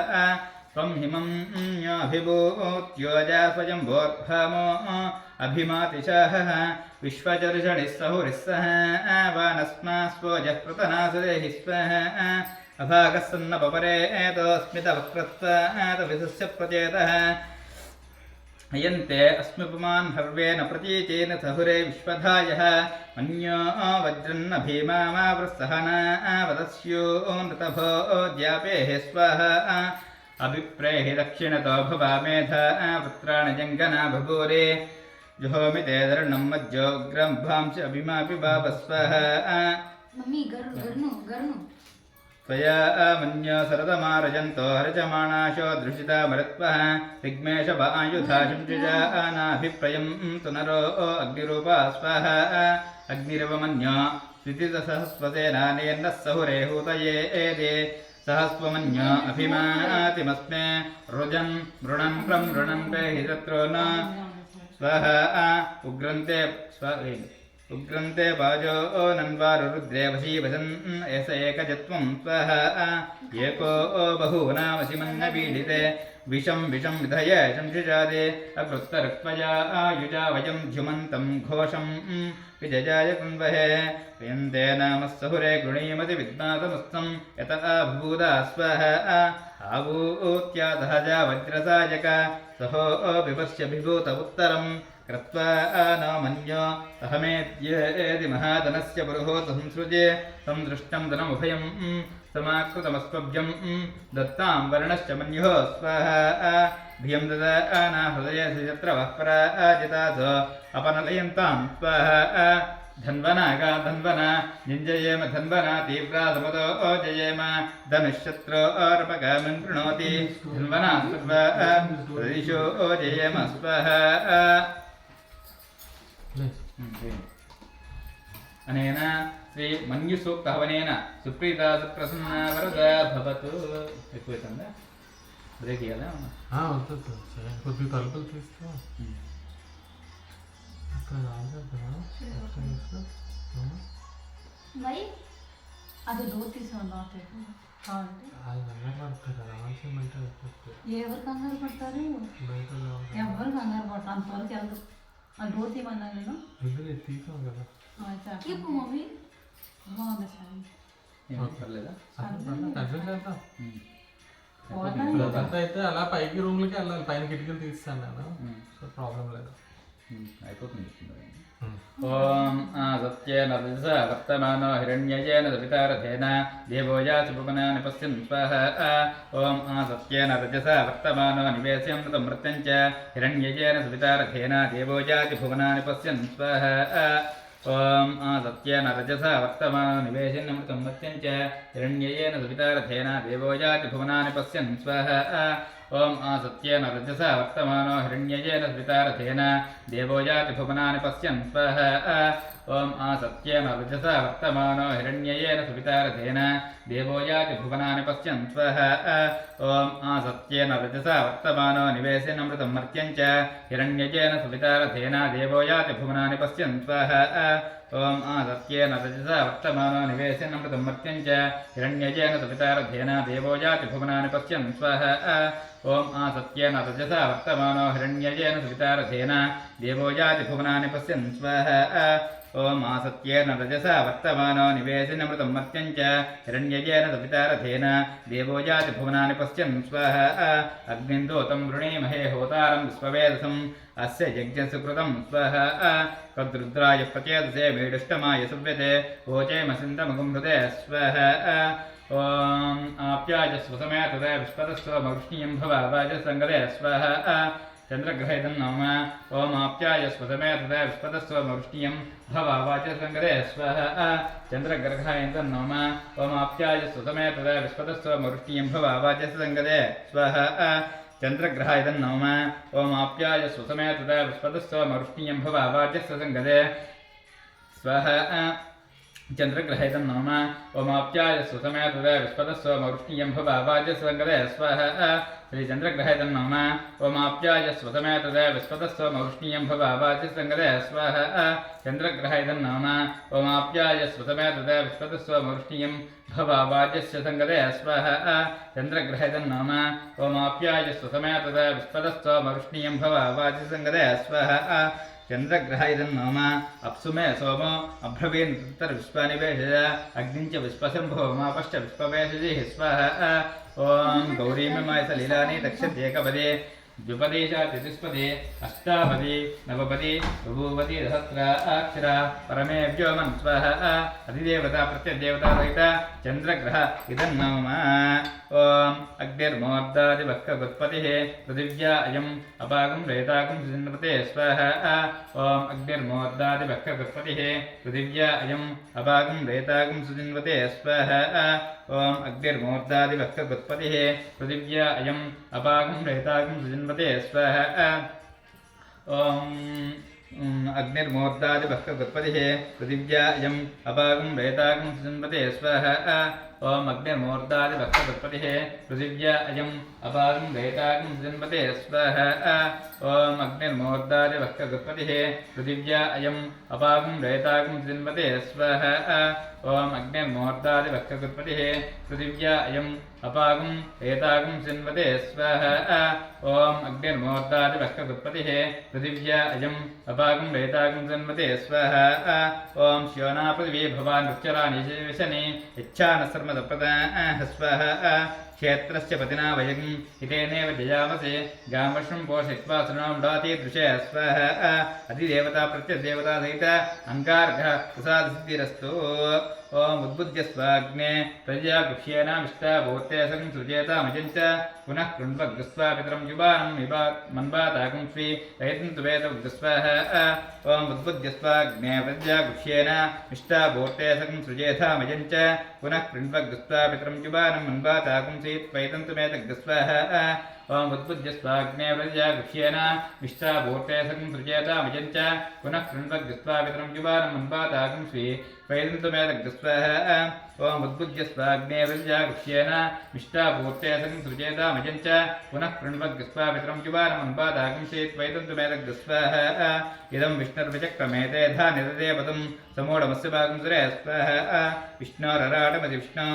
त्वं हिमन्योऽभिभूत्योजा स्वयंभोर्भामो अभिमातिशाहः विश्वचर्षणिः सहुरिः सह वानस्मा स्वोजः प्रतनासुरेहि स्वाहा अभागः सन्नपरे एतोऽस्मितवक्रत्वात् प्रचेतः अयन्ते अस्म्युपमान् हर्वेण प्रतीचेन सहुरे विश्वधायः मन्यो वज्रन्न भीमामावृत्सहना वदस्यो नृतभो द्यापेः स्वाहा अभिप्रेहि दक्षिणतो भवामेधा पुत्राणि जङ्गना बभूरे जुहोमि ते धर्णं मज्जोग्रं भांश अभिमापि भावस्वाहा मम्मी गर्नु त्वया मन्यो सरदमारजन्तो हरचमाणाशो दृशिता मरुत्वः दिग्मेश आयुधा शंसिजानाभिप्रयं तु नरो अग्निरूपा स्वाहा अग्निरवमन्यो स्थितिसहस्वसेनानेन्नः सहुरे हूतये एदे सहस्वमन्यो अभिमातिमस्मे रुजन् मृणन् प्रं मृणन् पेहि तत्रो न स्वाहा उग्रन्ते वाजो नन्वारुरुद्रे वशीवसन् एष एकजत्वं स्वाहा एको बहूनामसिमन्नपीडिते विषं विधय शंसिजादे अकृत्तरुक्त्वया आयुजा वयं ध्युमन्तं घोषं विजयाय कुन्वहे यन्ते नामः सहुरे गृणीमति विद्मातमस्तं यत आभूदा स्वाहा आवूत्यादहजा वज्रसायक सहो विपश्य विभूत उत्तरम् कृत्वा नो मन्यो अहमेत्येति महाधनस्य पुरुहूत संसृजे तं दृष्टं धनमुभयं समाकृतमस्त्वभ्यं दत्तां वर्णश्च मन्युः स्वाहा धियं ददाना हृदयसि यत्र वः पराजितास अपनलयन्तां स्वाहा धन्वना धन्वना निञ्जयेम धन्वना तीव्रा समतो जयेम धनुश्शत्रो अर्पकामं कृणोति धन्वना सर्वा प्रदिशो जयेम स्वाहा अनेन श्री मन्युसूक्तहवनेन सुप्रीता सुप्रसन्ना वरदा भवतु ఎక్కువైతుందా బ్రేక్ ఇయ్యాలా అవుతుంది సరే కొద్ది తలుపులు తీసుకో అక్కడ भाई అది డోర్ తీసాను నాకైతే కావాలంటే అది కంగారు పడతారు ఆన్సర్ అంటే ఎవరు కంగారు పడతారు బయట ఎవరు కంగారు పడతారు అంతవరకు వెళ్ళదు ఆ డోర్ తీయమన్నా నేను ఇద్దరు తీసాం కదా చెప్పు మమ్మీ బాగుంది సార్ ఏం పర్లేదా కన్ఫ్యూజ్ చేద్దాం పోతాను అదంతా అయితే అలా పైకి రూమ్లకి వెళ్ళాలి పైన కిటికీలు తీస్తాను నేను సో ప్రాబ్లం లేదు అయిపోతుంది ఓం సత్యేన రజసా వర్తమానో హిరణ్యయేన సవితారథేన దేవోయాసి భువనాని పశ్యన్ స్వాహ ఓం సత్యేన రజసా వర్తమానో నివేశమృతం మృత్యం చ హిరణ్యయేన సవితారథేన దేవోయాసి భువనాని పశ్యన్ స్వాహ ఓం సత్యేన రజసా వర్తమానో నివేశమృతం మృత్యం చ హిరణ్యయేన సవితారథేన దేవోయాసి భువనాని పశ్యన్ స్వాహ ఓం సత్యేన రజసా వర్తమానో హిరణ్యయేన సవితారథేన దేవోయాతి భువనాని పశ్యన్ స్వాహ ఓం సత్యేన రజసా వర్తమానో హిరణ్యయేన సవితారథేన దేవోయాతి భువనాని పశ్యన్ స్వాహ ఓం సత్యేన రజసా వర్తమానో నివేశనమృతం మర్త్యం చ హిరణ్యయేన సవితారథేన దేవోయాతి భువనాని పశ్యన్ స్వాహ ఓం సత్యేన రజసా వర్తమానో నివేశనమృతం మర్త్యం చ హిరణ్యయేన సవితారథేన దేవోయాతి భువనాని పశ్యన్ స్వాహ ఓం సత్యేన రజసా వర్తమానో హిరణ్యయేన సవితారథేన దేవోయాతి భువనాని పశ్యన్ స్వాహ ఓం సత్యేన రజసా వర్తమానో నివేశనమృతం మర్త్యం చ హిరణ్యయేన సవితారథేన దేవోయాతి భువనాని పశ్యన్ స్వాహ అగ్నిందోతం వృణీమహే హోతారం విశ్వవేదసం అస్య యజ్ఞసుకృతం స్వాహ కద్రుద్రాయ ప్రచేదసే మేడుష్టమాయ సువ్యతే ఓచేమసింతమగుం హృదే స్వాహ ఓం ఆప్యాయస్వసమే తదే విశ్వతస్వ మృష్ణీయం భవ వాజసంగదే స్వాహ చంద్రగ్రహేదం నమ ఓం ఆప్యాయస్వసమే తదే విశ్వతస్వ మృష్ణీయం భవ వాచసంగదే స్వాహ చంద్రగ్రహాయంతం నమ ఓం ఆప్యాయస్వసమే తదే విశ్వతస్వ మృష్ణీయం భవ వాచసంగదే స్వాహ చంద్రగ్రహాయతం నమ ఓం ఆప్యాయస్వసమే తదే విశ్వతస్వ మృష్ణీయం భవ వాచసంగదే స్వాహ చంద్రగ్రహేతం నమ ఓమాప్యాయస్వసమే తదే విశ్వతస్వ మృష్ణీయం భవ వాజస్వంగదే స్వాహ శ్రీ చంద్రగ్రహేతం నమ ఓమాప్యాయస్వసమే తదే విశ్వతస్వ మృష్ణీయం భవ వాజస్వంగదే స్వాహ చంద్రగ్రహేతం నమ ఓమాప్యాయస్వసమే తదే విశ్వతస్వ మృష్ణీయం భవ వాజస్య సంగదే స్వాహ చంద్రగ్రహేతం నమ ఓమాప్యాయస్వసమే తదే విశ్వతస్వ మృష్ణీయం భవ వాజసంగదే స్వాహ చంద్రగ్రహైదం నామ అప్సుమే సోమో అభ్రవీన్తర్విశ్వానివేశయ అగ్నించ విశ్వశంభోమాపశ్చ విశ్వవేశజి స్వాహ ఓం గౌరీమమాయ సలీలాని దక్షత్యేకపదే ద్విపదే చతుష్పదే అష్టాపది నవపది బభూవతి సహస్ర అక్షర పరమే వ్యోమన్ స్వాహ అధిదేవత ప్రత్యదేవతా సహిత చంద్రగ్రహ ఇదం నామ ఓం అగ్నిర్మోర్దాదివక్కగుత్పతి పృథివ్యా అయం అపాగం రేతాగం సుజన్వతే స్వాహ ఓం అగ్నిర్మోర్దాదివక్కగుత్పతి పృథివ్యా అయం అపాగం రేతాగం సుజన్వతే స్వాహ ఓం అగ్నిర్మోర్దాదివక్కగుత్పతి పృథివ్యా అయం అపాగం రేతాగం సుజన్వతే స్వాహ ఓం అగ్నిర్మోర్దాదివక్కగుత్పతి పృథివ్యా అయం అపాగం రేతాగం సుజన్వతే స్వాహ ఓం అగ్నిర్మోర్దాదివక్కగుత్పతి పృథివ్యా అయం అపాగం రేతాగం సుజన్వతే స్వాహ ఓం అగ్నిర్మోర్దాదివక్కగుత్పతి పృథివ్యా అయం అపాగం రేతాగం సుజన్వతే స్వాహ ఓం అగ్నిర్మోర్దాదివక్కగుత్పతి పృథివ్యా అయం అపాగం రేతాగం సుజన్వతే స్వాహ ఓం అగ్నిర్మోర్దాదివక్కగుత్పతి పృథివ్యా అయం అపాగం రేతాగం సుజన్వతే స్వాహ ఓం శ్యోనా పృథివీ భవాన్ రుచరాని విశని ఇచ్ఛాన సర్మదప్రదాః స్వాహ క్షేత్రస్య పతినా వయం ఇతేనేవ జయామసే గామశ్వం పోషయిత్వా శృణోం డాతీదృశే స్వాహ అధిదేవతా ప్రత్యదేవతా సహిత అంగార్ఘ ప్రసాదసిద్ధిరస్తు ఓం ఉద్బుద్ధ్యస్వాగ్నే ప్రజాగృహ్యేనామిష్టాభూత్యేసం సృజేతామజం చ పునః కృణ్వగ్స్వా పితరం యువానం మన్వాతాకం స్వీ వైదంతు వేదగ్స్వాహ ఓం ఉద్బుద్ధ్యస్వాగ్నే ప్రజాగృహ్యేనామిష్టాభూత్యేసం సృజేతామజం చ పునః కృణ్వగ్స్వా పితరం యువానం మన్వాతాకం స్వీ వైదంతు వేదగ్స్వాహ ओम उद्बुद्ध्यस्वाग्ने प्रजागुह्येन विष्टाभूते संसृजेतामयञ्च पुनः कृण्वग्स्वा वितरं युवानं मन्वादागं स्वी वैदन्तमेदग्स्वाहा ओम उद्बुद्ध्यस्वाग्ने प्रजागुह्येन विष्टाभूते संसृजेतामयञ्च पुनः कृण्वग्स्वा वितरं युवानं मन्वादागं स्वी वैदन्तमेदग्स्वाहा इदं विष्णुर्विचक्रमेते धानिदेवतं समूढमस्य भागं सुरे स्वाहा विष्णोरराटमति विष्णो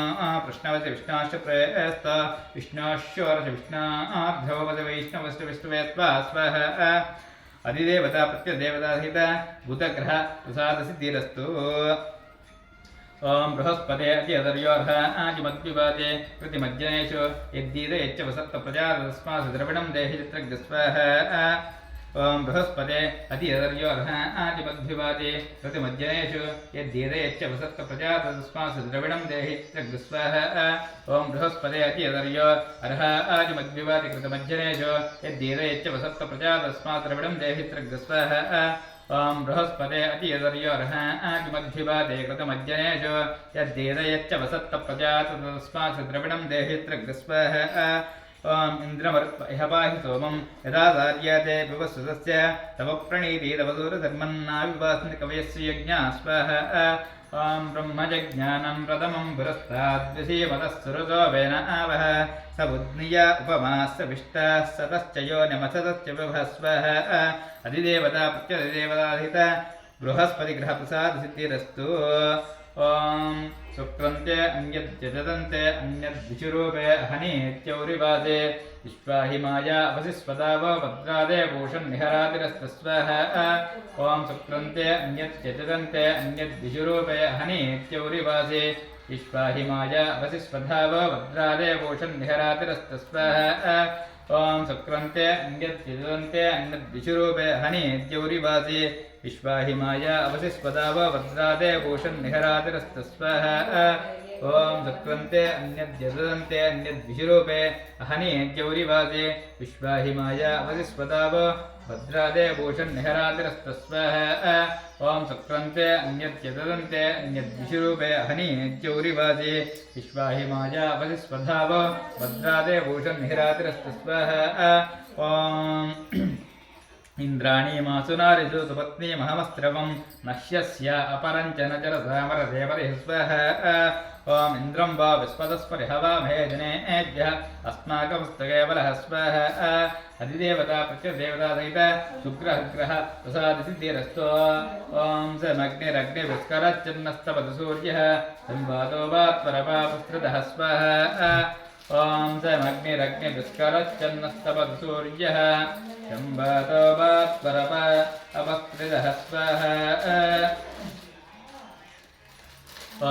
प्रश्नवति विष्णाश्च प्रयस्त विष्णाश्चोरस विष्णार्धवति वैष्णवस्य विष्णुवे स्वाहा अधिदेवता प्रत्यदेवता सहित भूतग्रह प्रसादसिद्धिरस्तु ओम बृहस्पते अत्यदर्योर्ह आजिमद्विवादे कृतिमज्जनेषु यद्दीदयच्च वसत्त प्रजातस्मासु द्रविणं देहि चित्रग्स्वाहा ओम बृहस्पते अतिदर्योर्ह आजिमद्विवादे कृतिमज्जनेषु यद्दीदयच्च वसत्त प्रजातस्मासु द्रविणं देहि चित्रग्स्वाहा ओम बृहस्पते अतिदर्यो अर्ह आजिमद्विवादे कृतिमज्जनेषु यद्दीदयच्च वसत्त प्रजातस्मासु द्रविणं देहि चित्रग्स्वाहा ओम बृहस्पते अतियदर्योर्ह आजिमद्विवादे कृतमज्जनेषु यद्देदयच्च वसत्त प्रजातस्मासु द्रविणं देहि चित्रग्स्वाहा ओम इन्द्रमरुत्वह पाहि सोमं यदा दार्यते विवस्वतस्य तव प्रणीति तव सूरधर्मन्नाविवास्नि कवयस्य यज्ञा स्वाहा ओम ब्रह्मजज्ञानं प्रथमं पुरस्ताद्विषीमतः सुरतो वेन आवह स बुद्निया उपमास्य विष्टाः सतश्च योनिमसतश्च विभस्वः अधिदेवता प्रत्यधिदेवताधित बृहस्पतिग्रहप्रसादसिद्धिरस्तु ओम शुक्रन्ते अन्यद्यजदन्ते अन्यद्विषुरूपे हनीत्यौरिवासे विश्वाहिमाया वसिस्वदाव भद्रादे भूषन्निहरातिरस्तस्वाहा ओम शुक्रन्ते अन्यद्यजदन्ते अन्यद्विषुरूपे हनीत्यौरिवासे विश्वाहिमाया वसिस्वधाव भद्रादे भूषन्निहरातिरस्तस्वाहा ओम शुक्रन्ते अन्यद्यजदन्ते अन्यद्विषुरूपे हनीत्यौरिवासे विश्वाहिमाया अवसिस्वदाव भद्रादे भूषन्निहरातिरस्तस्वाहा ओम शुक्रन्ते अन्यद्यजदन्ते अन्यद्विषुरूपे अहनीत्यौरिवासे विश्वाहिमाया अवसिस्वदाव भद्रादे भूषन्निहरातिरस्तस्वाहा ओम शुक्रन्ते अन्यद्यजदन्ते अन्यद्विषुरूपे अहनीत्यौरिवासे विश्वाहिमाया अवसिस्वदाव भद्रादे भूषन्निहरातिरस्तस्वाहा ओम इन्द्राणीमासुनारिषु सुपत्नीमहमस्त्रवं नश्यस्य अपरञ्च न चरसामरदेवतिः स्वाहा ओम इन्द्रं वा विस्पदस्परिह वा मेजनेभ्यः अस्माकमस्तकेवलः स्वाहा अधिदेवता प्रत्यदेवता सहित शुक्रग्रह प्रसादसिद्धिरस्तु ओम समग्निरग्निविस्करच्चिन्नस्तपतु सूर्यः संवादो वा त्वरपापुस्त्रितः स्वाहा ओम समग्निरग्निविस्करच्चिन्नस्तपतु सूर्यः संवादो वा त्वरपापुस्त्रितः स्वाहा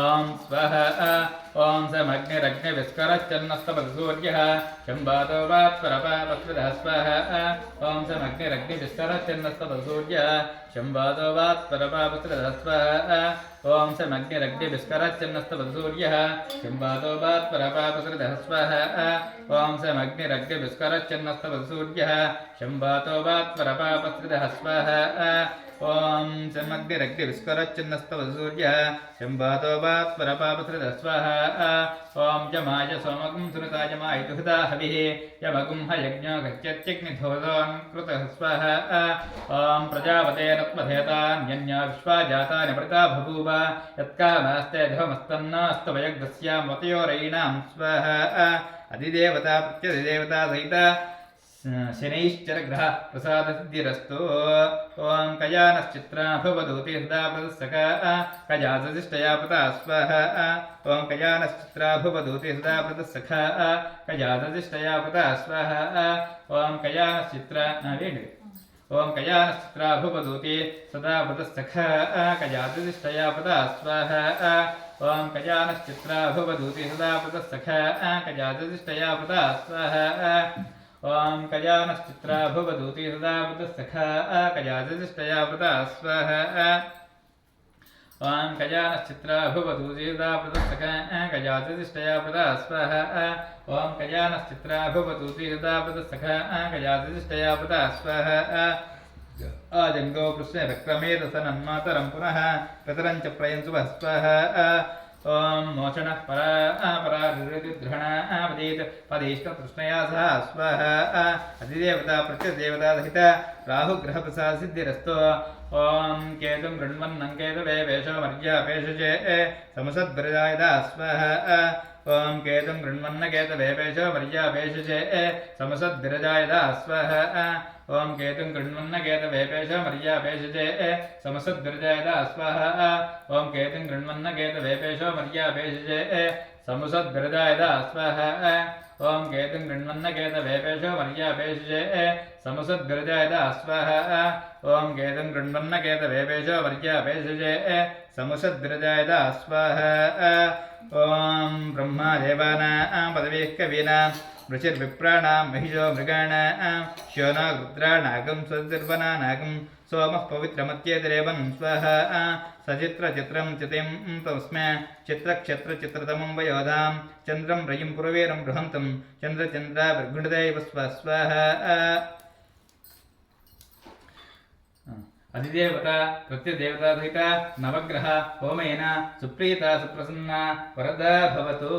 ओम स्वाहा ओम समग्निरग्निविस्करच्चिन्नस्तपतु सूर्यः संवादो वा त्वरपापुस्त्रितः स्वाहा ओम समग्निरग्निविस्करच्चिन्नस्तपतु सूर्यः संवादो वा त्वरपापुस्त्रितः स्वाहा ओम समग्निरग्निविस्करच्चिन्नस्तपतु सूर्यः संवादो वा त्वरपापुस्त्रितः स्वाहा ओम समग्निरग्निविस्करच्चिन्नस्तपतु सूर्यः संवादो वा त्वरपापुस्त्रितः स्वाहा ओम समग्निरग्निविस्करच्चिन्नस्तपतु सूर्यः संवादो वा त्वरपापुस्त्रितः स्वाहा ओम यमाय सोमगं सुरताय मायितुहृदा हविः यमगुं हयज्ञो गच्छत्यग्निधोदोऽङ्कृतः स्वाहा ओम प्रजापते नत्वधेतान्यन्या विश्वा जातानि मृता बभूव यत्कामास्ते धमस्तन्नास्तवयग्रस्यामतयोरयीणां स्वाहा अधिदेवता प्रत्यधिदेवता सहित शनैश्चरग्रह प्रसादसिद्धिरस्तु ओम कयानश्चित्रा भवदूति सदा प्रदस्सका कजातजिष्टया पता स्वाहा ओम कयानश्चित्रा भवदूति सदा प्रदस्सखा कजातजिष्टया पता स्वाहा ओम कयानश्चित्रा ओम कयानश्चित्रा भवदूति सदा प्रदस्सखा कजातजिष्टया पता स्वाहा ओम कयानश्चित्रा भवदूति सदा प्रदस्सखा कजातजिष्टया पता स्वाहा ओम कयानश्चित्रा भवदूति सदा प्रदस्सखा कजातजिष्टया पता स्वाहा ओम कयानश्चित्रा भवदूति सदा प्रदस्सखा कजातजिष्टया पता स्वाहा ओम कयानश्चित्रा भवदूति सदा प्रदस्सखा कजातजिष्टया पता स्वाहा आजंगो कृष्णे रक्रमे रसनन्मातरं पुनः पितरं च प्रयन्तु स्वाहा ॐ मोचनः परापरापदीत् पदेष्टतृष्णया सह स्वाहा अधिदेवता प्रत्यदेवता सहित राहुग्रहप्रसादसिद्धिरस्तु ॐ केतुं गृह्णन्नं केतवे वेशो मर्यापेशजे समसद्वरदायदा स्वाहा ॐ केतुं गृह्णन्न केतवे वेशो मर्यापेशजे समसद्विरजायदा स्वाहा ॐ केतुं गृह्णन्न केतवे वेशो मर्यापेशजे समसद्विरजायदा स्वाहा ॐ केतुं गृह्णन्न केतवे वेशो मर्यापेशजे समुसद्विरजायदा स्वाहा ॐ केतुं गृह्णन्न केतवे वेशो मर्यापेशजे समुसद्विरजायदा स्वाहा ॐ केतुं गृह्णन्न केतवे वेशो मर्यापेशजे समुसद्विरजायदा स्वाहा ॐ ब्रह्मदेवानां पदवीः कवीनां ऋचिर्विप्राणां महिषो मृगाणां श्योनो रुद्राणागं स्वतिर्वनानागं सोमः पवित्रमत्येतिरेवं स्वाहा सचित्रचित्रं चितिं तस्मै चित्रक्षेत्रचित्रतमं वयोधां चन्द्रं रयिं पुरवीरं बृहन्तं चन्द्रचन्द्राभिर्गुणदैव स्वाहा अधिदेवता प्रत्यदेवता सहित नवग्रह होमेन सुप्रीता सुप्रसन्ना वरदा भवतु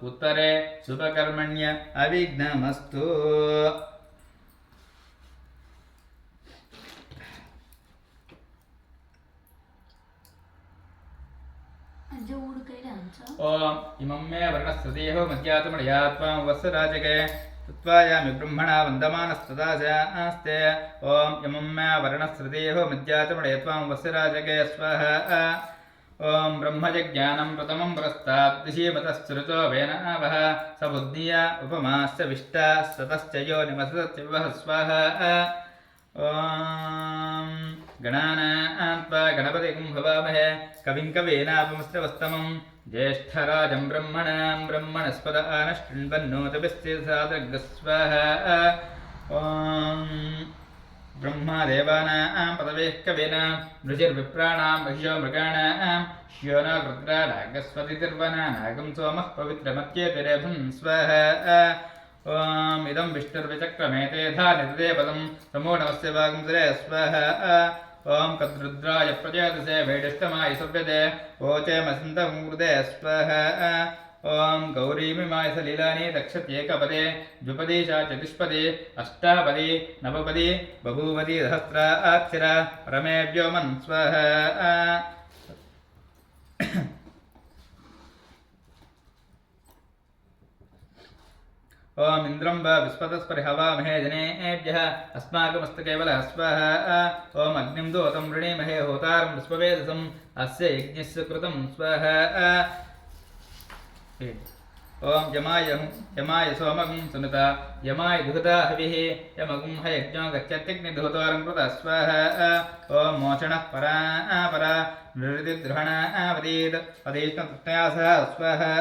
उत्तरे शुभकर्मण्य अविघ्नमस्तु अज्ज ऊडकैला आमचा ओम इमं मे वर्णस्रुतेः मध्यात्मनयात्मां वत्सराजके तत्त्वायामि ब्रह्मणा वन्दमानस्तदास्ते ॐ इमं मे वर्णस्रुतेः मध्यात्मनयत्वां वत्सराजके स्वाहा ॐ ब्रह्मजज्ञानं प्रथमं पुरस्तात् दिशीमतश्रुतो वेनावः स बुद्धिया उपमाश्च विष्टा सतश्च योनिमसतश्च विवः स्वाहा ॐ गणानान्त्वा गणपतिं भवामहे कविं कवीनापमस्त्रवस्तमं ज्येष्ठराजं ब्रह्मणां ब्रह्मणस्पद आनशृण्वन्नोतभिश्चेत्सादृग्स्वाहा ॐ ब्रह्मदेवानां पदवीः कवीनां ऋचिर्विप्राणां महिषो मृगाणां श्योनो रुद्राणागस्वतिर्वनानागं सोमः पवित्रमत्येतिरेभं स्वाहा ॐ इदं विष्णुर्विचक्रमेतेधा निददे पदं तमो नमस्य वागुंसरे स्वाहा ॐ कद्रुद्राय प्रजातसे वैडिष्टमाय सव्यते ओचेमसन्तमूर्धे स्वाहा ॐ गौरीमिमाय सलीलानि दक्षत्येकपदे द्विपदी च चतुष्पदी अष्टापदी नवपदी बभूवती सहस्रा अक्षरा रमे व्योमन् स्वाहा ॐ इन्द्रं वा विस्पतस्परिहवामहे जनेभ्यः अस्माकमस्तकेवलः स्वाहा ॐ अग्निं दूतं वृणीमहे होतारं विश्ववेदसम् अस्य यज्ञस्य कृतं स्वाहा ॐ यमाय सोमगं सुनता यमाय दुहता हविः यमगं हयज्ञो गच्छत्यग्निदूतारं कृतः स्वाहा ॐ मोचनः परा नृतिद्रोहणावतीत् पदेष्टतृष्णया सह स्वाहा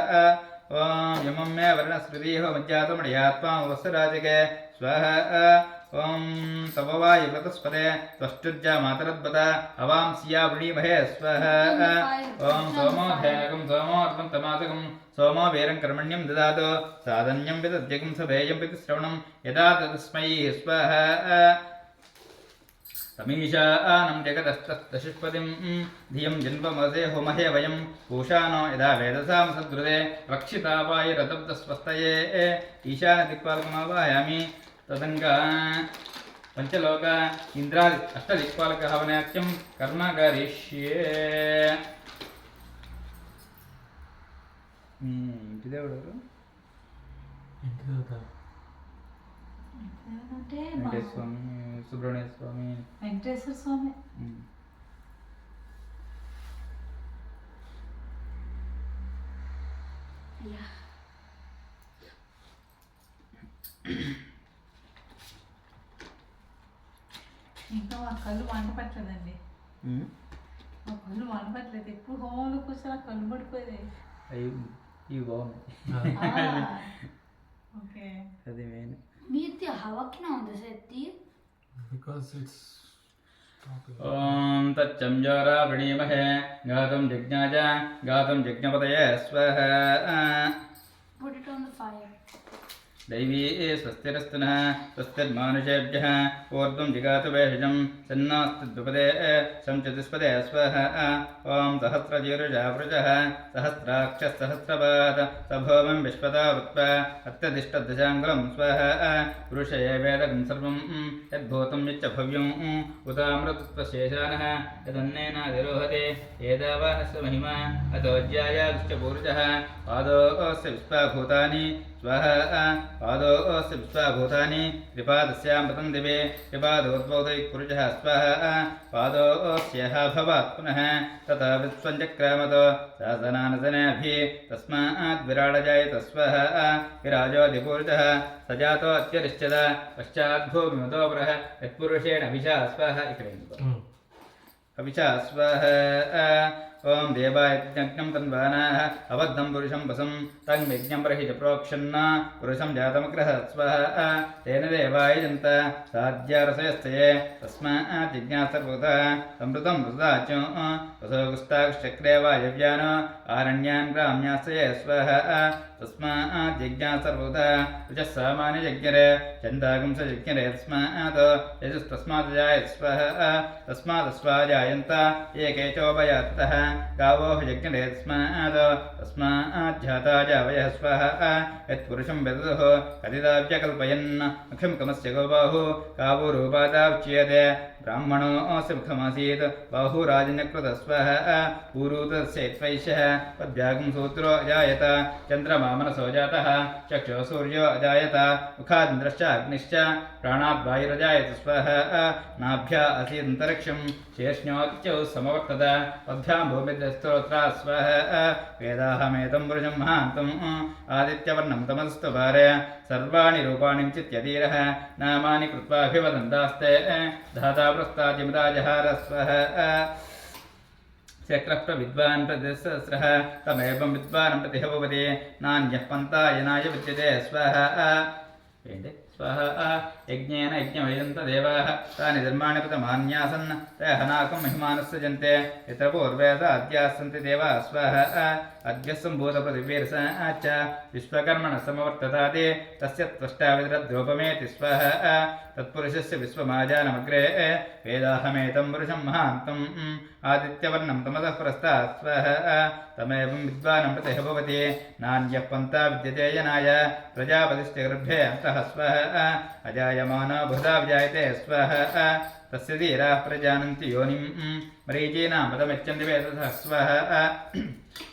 ॐ यमं मे वर्णस्मृतिः मज्जातमणयात्मां वत्सराजके स्वाहा ॐ तववायुव्रतस्पदे त्वष्टुर्जा मातरद्वत अवां सिया वृणीमहे स्वाहा ॐ सोमोधेनकं सोमोर्पं तमासकं सोमो वीरं कर्मण्यं ददातु साधन्यं विदद्यकं सभेयं पितृश्रवणं यदा तस्मै स्वाहा तमीशानं जगदस्तस्तशिष्पतिं धियं जन्ममसे होमहे वयं पूषानो यदा वेदसां सद्रुदे रक्षितापाय रतब्धस्वस्तये ईशानदिक्पालकमावाहयामि तदङ्गा पञ्चलोक इन्द्रादि अष्टदिक्पालकहवनाख्यं कर्म करिष्ये इदेवडु అంటే వెంకటేశ్వర స్వామి సుబ్రహ్మణ్య స్వామి వెంకటేశ్వర స్వామి ఇంకా మా కళ్ళు వంట పట్టలేదండి మా కళ్ళు వంట పట్టలేదు ఎప్పుడు హోమంలో కూర్చొని ఆ కళ్ళు పడిపోయేది అవి ఇవి బాగున్నాయి ఓకే అది main Mirti havakina onda setti. Because it's ॐ तच्चं जोरा वृणीमहे गातुं जिज्ञाज गातुं जिज्ञपतये स्वाहा Put it on the fire. दैवी स्वस्तिरस्तु नः स्वस्तिर्मानुषेभ्यः ऊर्ध्वं जिगातु वेषजं सन्नास्तिद्विपदे संचतुष्पदे स्वाहा ॐ सहस्रजीरुषा वृषः सहस्राक्षः सहस्रपात् सभौमं विश्वता वृत्वा अत्यधिष्ठदशाङ्गुलं स्वाहा पुरुषये वेदकं सर्वं यद्भूतं यच्च भव्यम् उतामृतत्वशेषानः यदन्नेनाधिरोहते एतावानस्य महिमा अतोऽज्यायाश्च पूरुषः पादोऽस्य विश्वाभूतानि स्वाहा पादोऽस्य विश्वाभूतानि त्रिपादस्यामृतं दिवे त्रिपादोद्बोधैः स्वाहा पादोऽस्यः भवात् पुनः तथा विश्वञ्चक्रामतो शासनानसनाभिः तस्मात् विराडजायत स्वाहा विराजोऽधिपूरुषः स जातो अत्यरिष्यत पश्चाद्भूमिमतो पुरः यत्पुरुषेण अभिषा स्वाहा अभिषा स्वाहा ओं देवाय यज्ञं तन्वानाः अबद्धं पुरुषं वसं तं यज्ञं बर्हिः प्रोक्षन्न पुरुषं जातमग्रह स्वाहा तेन देवाय जन्त साध्यारसयस्तये तस्मात् जिज्ञासर्वतः संवृतं मृदा च वसोगुस्ताक्षक्रे वायव्यान् आरण्यान् ग्राम्यास्तये स्वाहा तस्मात् जिज्ञासर्वतः रुचः सामान्ययज्ञरे चन्दागुंसयज्ञरे तस्मात् यजुस्तस्मात् जायत स्वाहा तस्मादस्वाजायन्त एके चोपयात्तः गावो यज्ञरे तस्मात् जाता जावयः स्वाहा यत्पुरुषं वेदतुः कथिताव्यकल्पयन् मुख्यं कमस्य गोबाहु गावोरूपादाच्यते ब्राह्मणोऽस्य मुखमासीत् बाहुराजन्यकृत स्वाहा पूरूतस्य त्वैषः पद्भ्यागं सूत्रो अजायत चन्द्रमा मनसो जातः चक्षुः सूर्यो अजायत मुखादिन्द्रश्च अग्निश्च प्राणाद्वायुरजायत स्वाहा नाभ्या असीदन्तरिक्षं शेष्ण्योच्चौ समवर्तत पद्भ्यां भूमिस्तोत्रा स्वाहा वेदाहमेतं पुरुषं महान्तम् आदित्यवर्णं तमस्तु भारे सर्वाणि रूपाणि चित्यधीरः नामानि कृत्वाभिवदन्तास्ते धाता प्रस्ताद्यमदाजहार स्वाहा चक्रः विद्वान् प्रतिसहस्रः तमेवं विद्वान् प्रतिहवति नान्यः पन्थायनाय विद्यते स्वाहा स्वाहा यज्ञेन यज्ञमयन्त देवाः तानि धर्माणि प्रथमान्यासन् ते हनाकं महिमानस्य जन्ते यत्र पूर्वेद अद्याः सन्ति देवाः स्वाहा अद्य सम्भूतपृथिवीर्षाच्च विश्वकर्मणः समवर्तताते तस्य त्वष्टाविद्रद्रूपमेति स्वाहा तत्पुरुषस्य विश्वमाजानमग्रे वेदाहमेतं पुरुषं महान्तम् आदित्यवर्णं तमतः पुरस्तात् स्वाहा तमेवं विद्वानं प्रतिः भवति नान्यः पन्था विद्यते यनाय प्रजापतिश्च गर्भे अन्तः स्वाहा अजायमानो बहुधा विजायते स्वाहा तस्य धीराः प्रजानन्ति योनिं मरीचीनां पदमिच्छन्ति वेदसः स्वाहा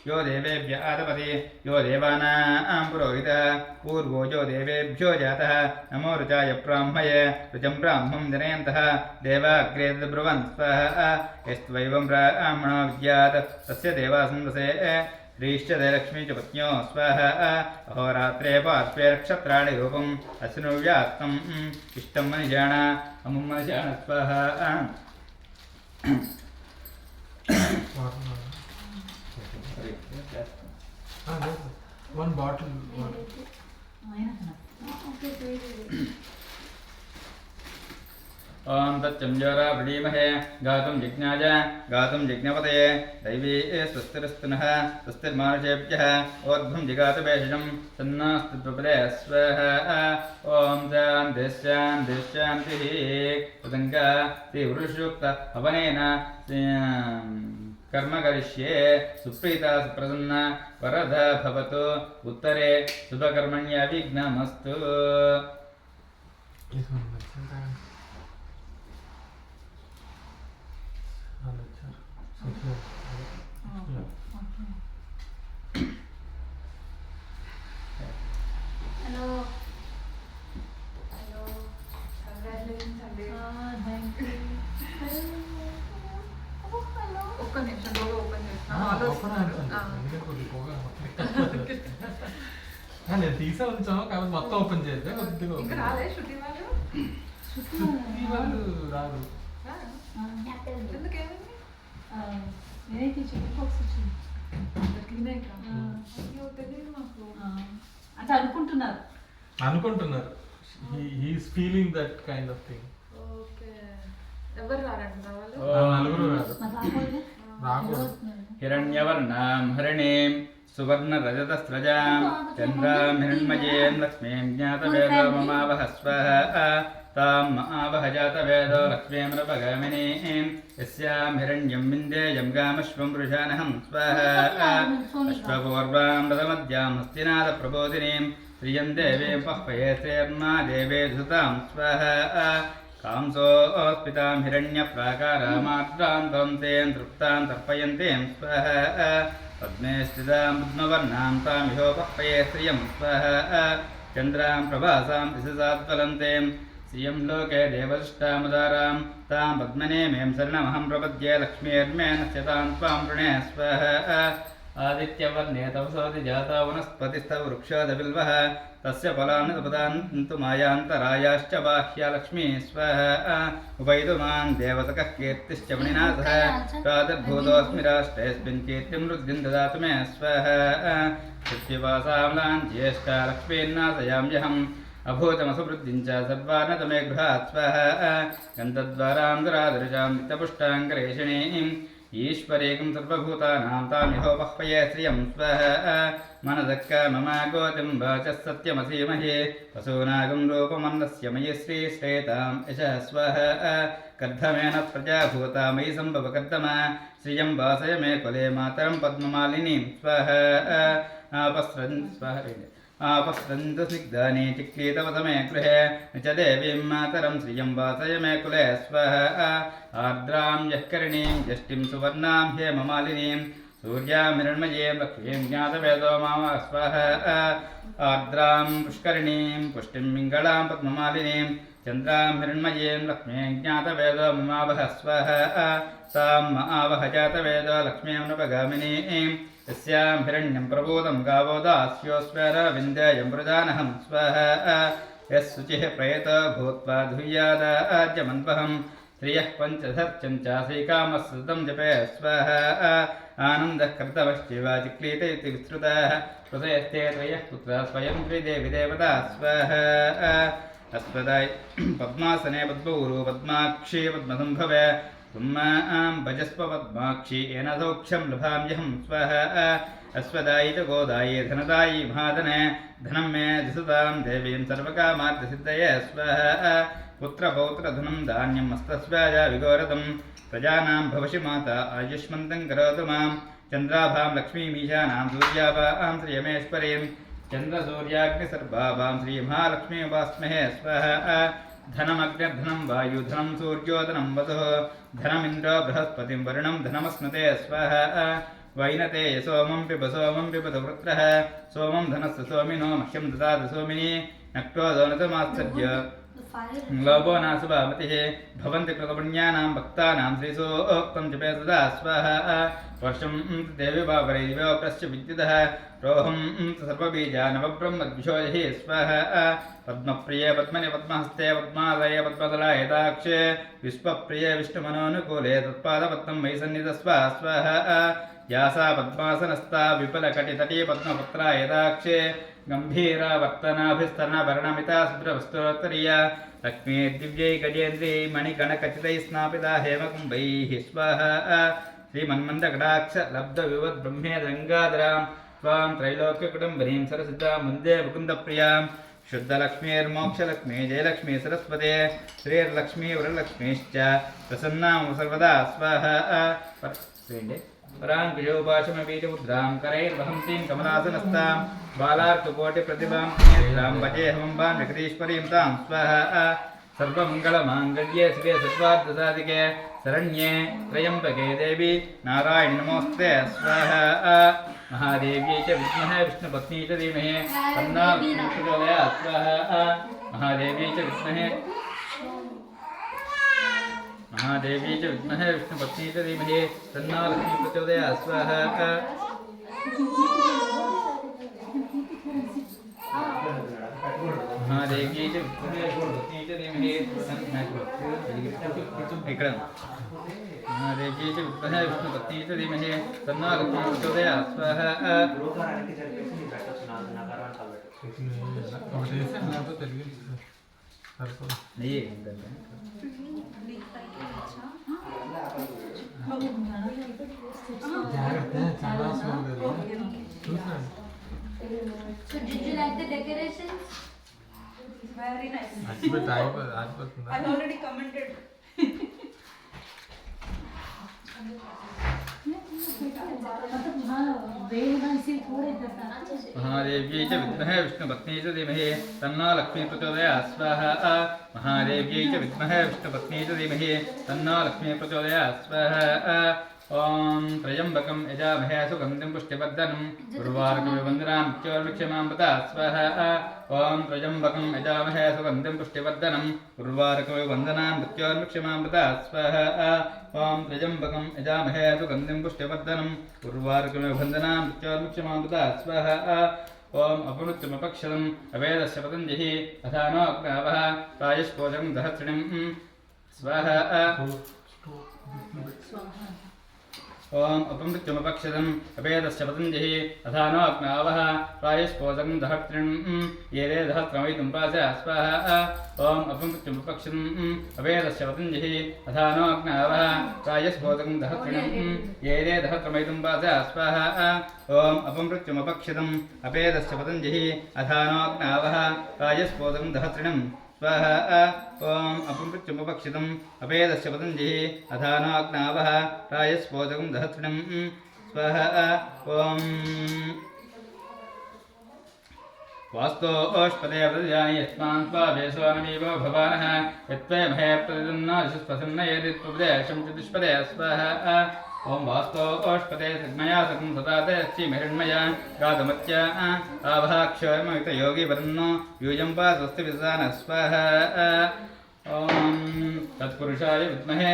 यो देवेभ्य आदपति यो देवानां पुरोहितः पूर्वो यो देवेभ्यो जातः नमो ऋचाय ब्राह्मये ऋचं ब्राह्मं जनयन्तः देवाग्रे ब्रुवन् स्वाहा यस्त्वैवं ब्राह्मणो विद्यात् तस्य देवासन्दसे श्रीश्च लक्ष्मी च पत्न्यो स्वाहा अहोरात्रे पार्श्वे नक्षत्राणि रूपम् अश्नुव्यात्तम् इष्टं मनिषाण अमुं मनिषाण स्वाहा one bottle ओं तच्चंजोरा वृणीमहे गातुं जिज्ञाय गातुं जिज्ञपतये दैवी स्वस्तिरस्तु नः स्वस्तिर्मानुषेभ्यः ऊर्ध्वं जिगातु भेषजं सन्नास्तिद्विपदे स्वाहा ॐ शान्तिः शान्तिः शान्तिः तदङ्गा श्रीवृषुक्त हवनेन कर्म करिष्ये सुप्रीता सुप्रसन्ना वरदा भवतु उत्तरे शुभकर्मण्या विघ्नमस्तु హలో హలో కంగ్రాచులేషన్స్ అండి థ్యాంక్ యూ ఒక్క నిమిషం లోగో ఓపెన్ చేస్తున్నా ఆలోచిస్తున్నారు నేను తీసే ఉంచాము కాబట్టి మొత్తం ఓపెన్ చేస్తే కొద్దిగా ఇంకా రాలే శృతి వాళ్ళు రాదు ఎందుకేమైంది నేనైతే చికెన్ బాక్స్ వచ్చింది క్లినిక్ అయ్యో తెలియదు మాకు అంటే అనుకుంటున్నారు he's feeling that kind of thing okay ఎవరు రారంట వాళ్ళు నలుగురు రాదు మరి రాకపోతే రాకూడదు हिरण्यवर्णां हरिणीं सुवर्णरजतस्रजां चन्द्रां हिरण्मयीं लक्ष्मीं ज्ञातवेदो ममावह स्वः तां आवह जातवेदो लक्ष्मीमृपगामिनीं यस्यां हिरण्यं विन्देयं गामश्वं वृषानहं स्वः अश्वपूर्वां रथमद्यां हस्तिनाथप्रबोधिनीं श्रियं देवीं पह्वये श्रेर्मा देवे धृतां स्वः कांसोऽस्पितां हिरण्यप्राकारामाद्रां ध्वंसें तृप्तां तर्पयन्तीं स्वः पद्मे स्थितां पद्मवर्णां तामिहोपह्वये श्रियं स्वः चन्द्रां प्रभासां दिशसाद्वलन्तीं श्रियं लोके देवदृष्टामुदारां तां पद्मनेमीं शरणमहं प्रपद्ये लक्ष्मीर्मे नश्यतां त्वां वृणे स्वः आदित्यवर्णे तपसोऽधि जाता वनस्पतिस्तव वृक्षोदबिल्वः तस्य फलान्नुपदान्तु मायान्तरायाश्च बाह्या लक्ष्मी स्वः उपैदुमान् देवतकः कीर्तिश्च मणिनाथः प्रादुर्भूतोऽस्मि राष्ट्रेऽस्मिन् कीर्तिं वृद्धिं ददातु मे स्वः पृथ्वीवासाम्लान् ज्येष्ठा लक्ष्मीन्नाशयाम्यहम् अभूतमसुवृद्धिं च सर्वान् मे गृहात् स्वः गन्धद्वारां दुरादृशां नित्यपुष्टाङ्करेषिणीम् ईश्वरेकं सर्वभूतानां तामिहोपह्वये श्रियं स्वः मनदक्का मम गोतिं वाचः सत्यमसीमहे वसूनागं रूपमन्नस्य मयि श्रीश्रेतां यशः स्वः कर्धमेन प्रजाभूता मयि सम्भवकर्दमा श्रियं वासय मे कुले मातरं पद्ममालिनीं स्वः आपस्रन्तु स्निग्धानि चिक्लीतवत मे गृहे न च देवीं मातरं श्रियं वासय मे कुले स्वः आर्द्रां यः करणीं यष्टिं सुवर्णां हेममालिनीं सूर्यां हिरण्मयीं लक्ष्मीं ज्ञातवेदो मामा स्वः आर्द्रां पुष्करिणीं पुष्टिं पिङ्गळां पद्ममालिनीं चन्द्रां हिरण्मयीं लक्ष्मीं ज्ञातवेदो ममावह स्वः तां आवह जातवेदो लक्ष्मीं नृपगामिनीं यस्यां हिरण्यं प्रबोधं गावो दास्योऽस्मरविन्देयं प्रजानहं स्वः यः शुचिः प्रयत भूत्वा धुर्यादाज्यमन्वहं श्रियः पञ्चधर्चं चासीकामः सततं जपे स्वः आनन्दः कर्तवश्चिवा चिक्लीत इति विस्तृतः हृदयस्ते त्रयः पुत्रः स्वयं त्रिदेवी देवता स्वः अस्पदाय पद्मासने पद्मौरु पद्माक्षी पद्मसम्भवे तुम्मां भजस्व पद्माक्षी येन सौख्यं लभाम्यहं स्वः अस्वदायि गोदायि धनदायि महाधने धनं मे दिशतां देवीं सर्वकामार्थसिद्धये स्वः पुत्रपौत्रधनं धान्यं मस्तस्वाय विगोरतं प्रजानां भवसि माता आयुष्मन्तं करोतु मां चन्द्राभां लक्ष्मीमीशानां सूर्याभां श्रियमेश्वरीं चन्द्रसूर्याग्निसर्वाभां श्रीमहालक्ष्मीमुपास्महे स्वः धनमग्निर्धनं वायुधनं सूर्योधनं वसुः धनमिन्द्रो बृहस्पतिं वरुणं धनमस्नुते स्वः वैनते सोमं पिबत वृत्रः सोमं धनस्य सोमिनो मह्यं ददातु सोमिनी नक्तो दोनतमाश्चर्य लोभो नासुभामतिः भवन्ति कृतपुण्यानां भक्तानां श्रीसोक्तं जपे सदा स्वः वर्षं देवी बाबरैवो प्रश्च विद्युतः रोहं सर्वबीजा नवब्रह्मद्विषोजः स्वः पद्मप्रिये पद्मनि पद्महस्ते पद्मालये पद्मदलायताक्षे विश्वप्रिये विष्णुमनोनुकूले तत्पादपद्मं मयि सन्निधस्व स्वः यासा पद्मासनस्था विपुलकटितटी पद्मपत्रायताक्षे गम्भीरावर्तनाभिस्तरणवर्णमिता शुभ्रवस्तुरोत्तरीया लक्ष्मी दिव्यै गजेन्द्री मणिगणकचितैः स्नापिता हेमकुम्भैः स्वः श्रीमन्मन्दकटाक्ष लब्धविवद्ब्रह्मेदरङ्गाधरां त्वां त्रैलोक्यकुटुम्बिनीं सरसिद्धां वन्दे मुकुन्दप्रियां शुद्धलक्ष्मीर्मोक्षलक्ष्मी जयलक्ष्मी सरस्वते श्रीर्लक्ष्मी वरलक्ष्मीश्च प्रसन्नां सर्वदा स्वः पराङ्कुशोपाशमबीजमुद्रां करैर्वहन्तीं कमलासनस्तां बालार्ककोटिप्रतिभां नेत्रां भजेऽहमम्बां जगदीश्वरीं तां स्वः सर्वमङ्गलमाङ्गल्ये शिवे सर्वार्थसाधिके शरण्ये त्र्यम्बके देवी नारायणि नमोऽस्ते स्वः महादेव्यै च विद्महे विष्णुपत्नी च धीमहि तन्नो लक्ष्मी प्रचोदयात् स्वः महादेव्यै च विद्महे विष्णुपत्नी च धीमहि तन्नो लक्ष्मी प्रचोदयात् स्वः महादेव्यै च विद्महे विष्णुपत्नी च धीमहि ఇక్కడ महादेव्यै च विद्महे विष्णुपत्नी च धीमहि तन्नो लक्ष्मी प्रचोदयात् स्वः నెయ్యి జాగ్రత్త చాలా స్లోగా చూసాను. So did you like the decorations? Very nice. అచ్చిపెట్టి ఆగిపోతుందా? I've already commented. महादेव्यै च विद्महे विष्णुपत्न्यै च धीमहि तन्नो लक्ष्मी प्रचोदयात् स्वाहा महादेव्यै च विद्महे विष्णुपत्न्यै च धीमहि तन्नो लक्ष्मी प्रचोदयात् स्वाहा ॐ त्र्यम्बकं यजामहे सुगन्धिं पुष्टिवर्धनं उर्वारुकमिवन्दनां चोर्वृक्षमां प्रदात् स्वाहा ॐ त्र्यम्बकं यजामहे सुगन्धिं पुष्टिवर्धनं उर्वारुकमिवन्दनां चोर्वृक्षमां प्रदात् स्वाहा ॐ त्र्यम्बकं यजामहे सुगन्धिं पुष्टिवर्धनं उर्वारुकमिवन्दनां चोर्वृक्षमां प्रदात् स्वाहा ॐ अपमृत्युमपक्षदम् अवेदस्य पतञ्जलिः अथा नो अग्नावः प्रायस्पोषं दहस्रिणं स्वाहा ॐ अपमृत्युमपक्षदम् अपेदस्य पतञ्जलिः अथा नो अग्नावः प्रायस्पोषं दहस्रिणं ये दहस्रमयितुं पाचा स्वाहा ॐ अपमृत्युमपक्षदम् अपेदस्य पतञ्जलिः अथा नो अग्नावः प्रायस्पोषं दहस्रिणं ये दहस्रमयितुं पाचा स्वाहा ॐ अपमृत्युमपक्षदम् अपेदस्य पतञ्जलिः अथा नो अग्नावः प्रायस्पोषं दहस्रिणं स्वाहा ॐ अपमृत्युमपक्षितम् अपेदस्य पतञ्जलिः अथा नो अग्नावः प्रायस्पोषं दहस्रिणं स्वाहा ॐ वास्तोष्पदे व्रजानि यस्मान् स्वावेशवानमीव भवानः यत्त्वमहे प्रतिदन्नाशस्पसन्न यदित्वपदेशं चतुष्पदे स्वाहा ॐ वास्तोष्पदे सग्मया सकं सताते अस्थिमहिर्मया गातमत्या आभाक्षयमयुतयोगिवर्णो यूयं पास्वस्ति विसानः स्वाहा ॐ तत्पुरुषाय विद्महे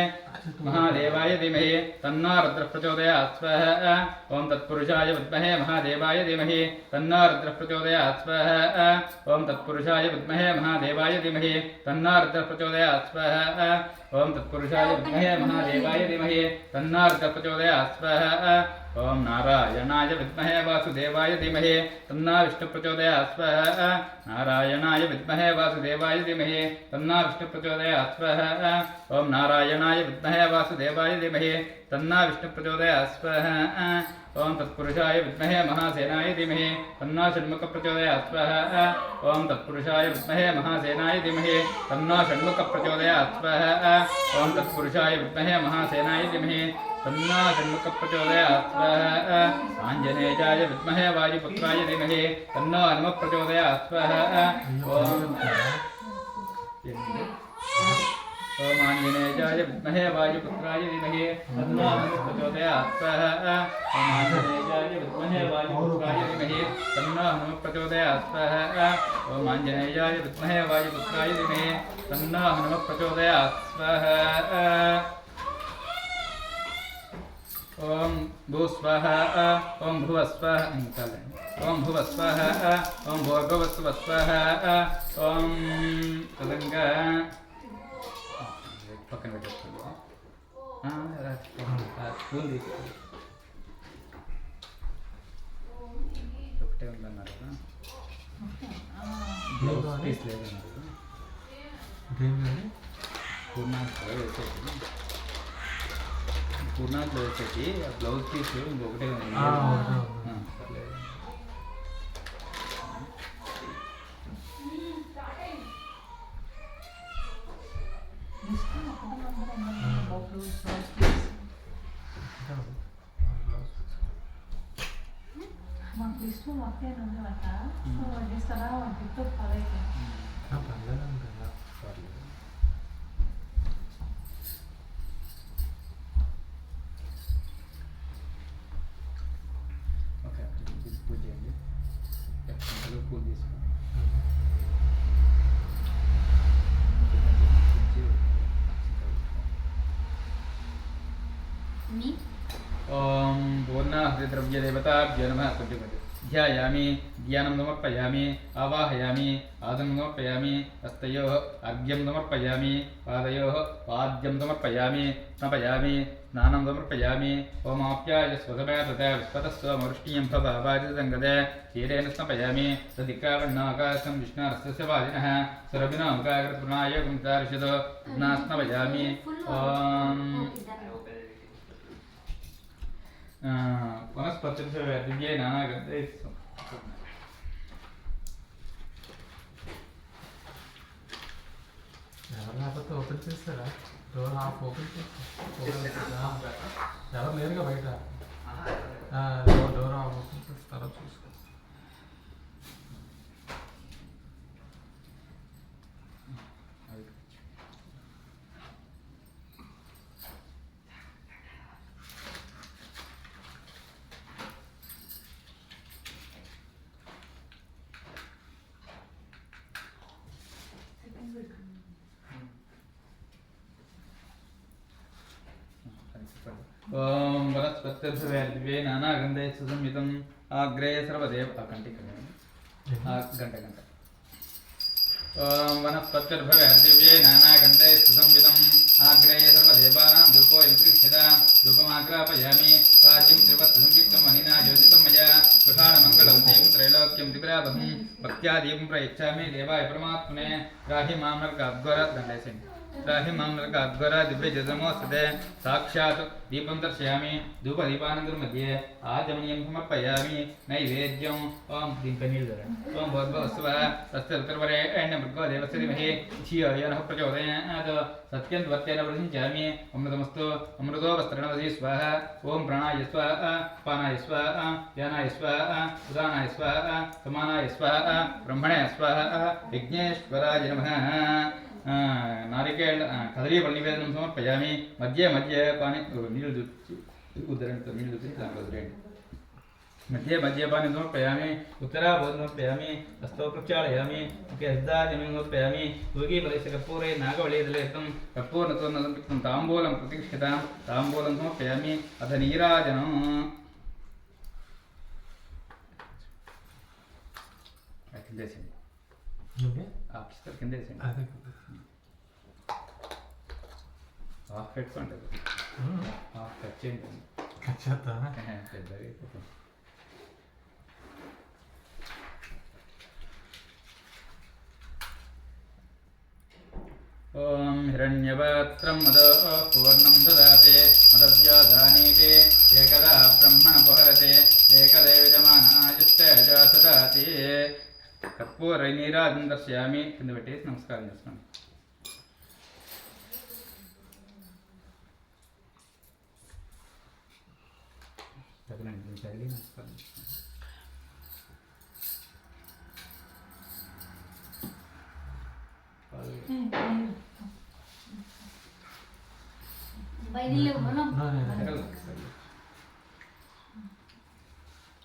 महादेवाय धीमहि तन्नो रुद्रः प्रचोदयात् स्वाहा ॐ तत्पुरुषाय विद्महे महादेवाय धीमहि तन्नो रुद्रः प्रचोदयात् स्वाहा ॐ तत्पुरुषाय विद्महे महादेवाय धीमहि तन्नो रुद्रः प्रचोदयात् स्वाहा ॐ तत्पुरुषाय विद्महे महादेवाय धीमहि तन्नो रुद्रः प्रचोदयात् स्वाहा ॐ नारायणाय विद्महे वासुदेवाय धीमहि तन्नो विष्णुः प्रचोदयात् स्वाहा नारायणाय विद्महे वासुदेवाय धीमहि तन्नो विष्णुः प्रचोदयात् स्वाहा ॐ नारायणाय विद्महे वासुदेवाय धीमहि तन्नो विष्णुः प्रचोदयात् स्वाहा ॐ तत्पुरुषाय विद्महे महासेनाय धीमहि तन्नो षण्मुखः प्रचोदयात् स्वाहा ॐ तत्पुरुषाय विद्महे महासेनाय धीमहि तन्नो षण्मुखः प्रचोदयात् स्वाहा ॐ तत्पुरुषाय विद्महे महासेनाय धीमहि तन्नो षण्मुखः प्रचोदयात् स्वाहा आञ्जनेयाय विद्महे वायुपुत्राय धीमहि तन्नो हनुमः प्रचोदयात् स्वाहा ॐ आञ्जनेयाय विद्महे वायुपुत्राय धीमहि तन्नो हनुमः प्रचोदयात् स्वाहा ॐ आञ्जनेयाय विद्महे वायुपुत्राय धीमहि तन्नो हनुमः प्रचोदयात् स्वाहा ॐ आञ्जनेयाय विद्महे वायुपुत्राय धीमहि तन्नो हनुमः प्रचोदयात् स्वाहा ॐ भूस्वाहा ॐ भुवस्वाहा ॐ भुवस्वाहा ॐ भूर्भुवस्वस्वाहा ॐ तदङ्ग పక్కన పెట్టేసుకోండి స్పూన్ తీసుకోండి ఒకటే ఉందన్నారు బ్లౌజ్ పీస్ లేదన్నారు పూర్ణాంట్లో వేసేసి ఆ బ్లౌజ్ పీస్ ఇంకొకటే ఉంది పర్లేదు మాకు ఇష్టం ఒకే ఉందన్నమాట సో వడ్డిస్తారా వడ్డీతో పదైతే ఓకే పూజ చేయండి పూజ తీసుకోండి ॐ पूर्णाहुतिद्रव्यदेवताभ्यो नमः ध्यायामि ध्यानं समर्पयामि आवाहयामि आदं समर्पयामि हस्तयोः अर्घ्यं समर्पयामि पादयोः पाद्यं समर्पयामि स्नपयामि स्नानं समर्पयामि ओमाप्याय स्वसमेतते विस्पतस्वमवृष्णीयं भवारितङ्गदे क्षीरेण स्नपयामि तदिकावण्णाकाशं विष्णारस्य वादिनः सुरभिनामुखाकृतपुनायोगं तारिषतो स्नपयामि ॐ వనస్పతిర్భవే దివ్యే నానాగంధే ఎవరు లేకపోతే ఓపెన్ చేస్తారా డోర్ హాఫ్ ఓపెన్ చేస్తారా ఎవరు లేరుగా బయట డోర్ హాఫ్ ఓపెన్ చేస్తారా చూసుకో ఓం వనస్పతిర్భవే దివ్యే నానాగంధే సుసంయుతం ఆగ్రే సర్వదేవ గంట గంట ఓం వనస్పతిర్భవే దివ్యే నానాగంధే సుసంయుతం ఆగ్రే సర్వదేవానాం ధూపోయం ప్రతిష్ఠిత ధూపమాగ్రాపయామి రాజ్యం త్రివత్ సంయుక్తం అనినా యోజితం మయా గృహాణమంగళం దేవం త్రైలోక్యం దివ్రావహం భక్త్యా దీపం ప్రయచ్చామి దేవాయ పరమాత్మనే రాహి మామర్గాద్వర దండేసి రాహి మామర్గాద్వర దివ్యజమోస్తతే సాక్షాత్ దీపం దర్శయామి ధూపదీపానందరం మధ్యే ఆచమనీయం సమర్పయామి నైవేద్యం ఓం దీంట్లో నీళ్ళు ధరండి ఓం భగవస్వ తస్య ఉత్తరవరేణ్య మృగో దేవస్య ధీమహి ధియో యో నః ప్రచోదయాత్ సత్యం వర్తేన ప్రతించామి అమృతమస్తు అమృతో వస్త్రణవసి స్వాహ ఓం ప్రాణాయ స్వాహ పానాయ స్వాహ ధ్యానాయ స్వాహ ఉదానాయ స్వాహ సమానాయ స్వాహ బ్రహ్మణే స్వాహ విఘ్నేశ్వరాయ నమః నారికేళ కదలీపళ్ళ నివేదనం సమర్పయామి మధ్య మధ్య పాని నీళ్ళు ఉద్దరంతో నీళ్ళు దాంట్లో వదిలేయండి మధ్య మధ్య పాని సమర్పయామి ఉత్తరాభోజనం సమర్పయామి హస్తో ప్రక్షాళయామి ముఖ్య సిద్ధాజనం సమర్పయామి యోగి ఫలస్య కర్పూరే నాగవళీదలేతం కర్పూర్ణతో సంపృక్తం తాంబూలం ప్రతిష్ఠితాం తాంబూలం సమర్పయామి అథ నీరాజనం కిందేసండి ఆఫీసర్ కిందేసండి హాఫ్ పెట్టుకోండి హాఫ్ కట్ చేయండి కట్ చేస్తా పెద్దగా అయిపోతుంది ఓం హిరణ్యపాత్రం మద పూర్ణం దదాతే మదవ్యాదానీతే ఏకదా బ్రహ్మణ ఉపహరతే ఏకదే విజమానాయుష్టేజ సదాతి కర్పూర నీరాజం దర్శయామి కింద పెట్టేసి నమస్కారం చేస్తున్నాను తగినండి తల్లి నమస్కారం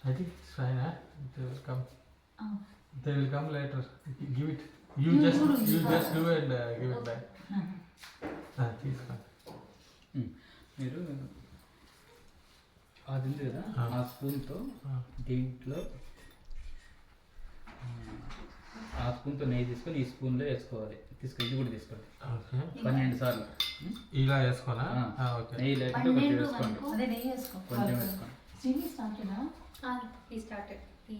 I think it's fine, huh? They will come. They will come later. Give it. You just do and give it back. తీసుకొని మీరు అది ఉంది కదా ఆ స్పూన్తో దీంట్లో ఆ స్పూన్తో నెయ్యి తీసుకొని ఈ స్పూన్లో వేసుకోవాలి ఇది కూడా తీసుకోండి 12 సార్లు ఇలా వేసుకోనా నెయ్యి లేకుంటే కొంచెం వేసుకోండి కొంచెం వేసుకోండి He started. He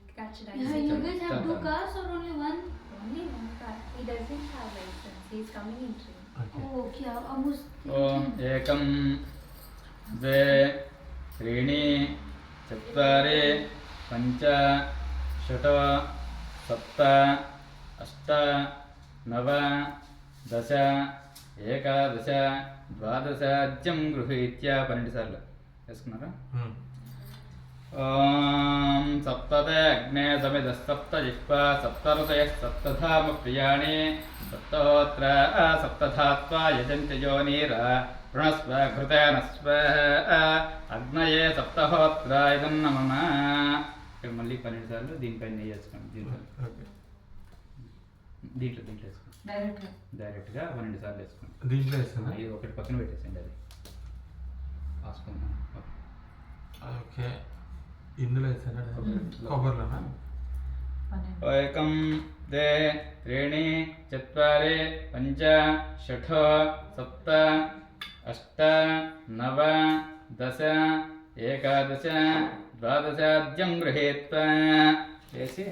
catch license. You guys have 2 cars or only one? Only 1 car. He doesn't have license. He is coming in train. Okay. ఓం ఏకం ద్వే త్రీణి చత్వారి పంచ షట్ సప్త అష్ట నవ దశ ఏకాదశ ద్వాదశాద్యం గృహీత్యా 12 సార్లు వేసుకున్నారా ఓం సప్తతే అగ్నే సమిద సప్త జిహ్వా సప్తఋతయః సప్తధామ ప్రియాణి సప్తహోత్ర సప్తధాత్వా యజంతి యోనీర ప్రణస్వ ఘృతేన స్వః అగ్నయే సప్తహోత్ర ఇదన్నమమ ఇక్కడ మళ్ళీ 12 సార్లు దీనిపైన నెయ్యి వేసుకోండి దీంట్లో వేసుకోండి డైరెక్ట్గా 12 సార్లు వేసుకోండి దీంట్లో వేస్తాను ఇది ఒకటి పక్కన పెట్టేసండి అది ఓకే ఇందులో వేసాను కొబ్బరిలోనా ఏకం ద్వే త్రీణి చత్వారి పంచ షట్ సప్త అష్ట నవ దశ ఏకాదశ ద్వాదశాద్యం గృహీత్వా వేసి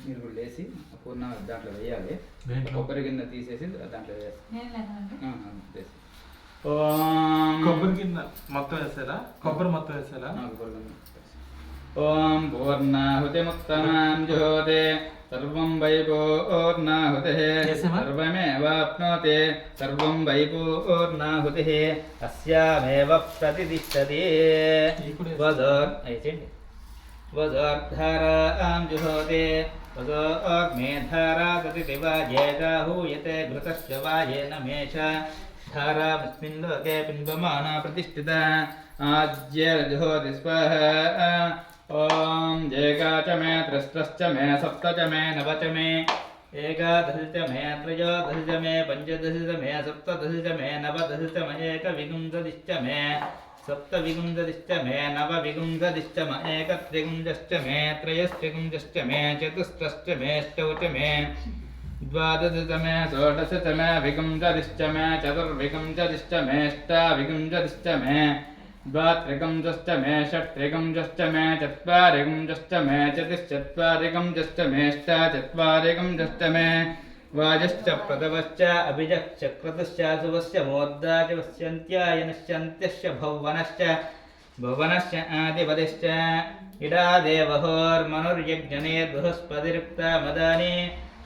మీరు కూడా లేసి పూర్ణ దాంట్లో వేయాలి కొబ్బరి గిన్నె తీసేసి దాంట్లో వేసి ఓం కొబ్బరి గిన్న మొత్తం వేసేలా కొబ్బరి మొత్తం వేసేలా ఓం పూర్ణాహుతిముత్తమాం జ్యోతే సర్వం వై పూర్ణాహుతిః సర్వమేవాప్నోతి సర్వం వై పూర్ణాహుతిః అస్యామేవ ప్రతిదిష్టతి వదోర్ధారాం జుహోతి వదోర్మేధారా దతితి వాయేదాహూయతే ఘృతస్య వాయేన మేష ధారామస్మిన్ లోకే పిన్వమానా ప్రతిష్ఠిత ఆజ్యర్జుహోతి స్వః ఓం ఏకా చ మే త్రిస్రశ్చ మే సప్త చ మే నవ చ మే ఏకాదశ చ మే త్రయోదశ చ మే పంచదశ చ మే సప్తదశ చ మే నవదశ చ మే ఏకవిగుంసదిశ్చ మే सप्तविगुंसदिश्च मे नवविगुंसदिश्च म एकत्रिगुंसश्च मे त्रयस्त्रिगुंसश्च मे चतुष्टश्च मे अष्टौ च मे द्वादश च मे षोडश च मे विगुंसदिश्च मे चतुर्विगुंसदिश्च मे अष्टाविगुंसदिश्च मे द्वात्रिगुंसश्च मे षट्त्रिगुंसश्च मे चत्वारिगुंसश्च मे चतुश्चत्वारिगुंसश्च मे अष्टाचत्वारिगुंसश्च मे वाजश्च प्रथमश्च अभिजश्च क्रतुश्च सुवश्च मोद्दाचवस्यन्त्यायनश्चन्त्यश्च भुवनश्च भुवनश्च आदिपतिश्च इडादेवहोर्मनुर्यज्ञनेर्बृहस्पतिरुक्ता मदानि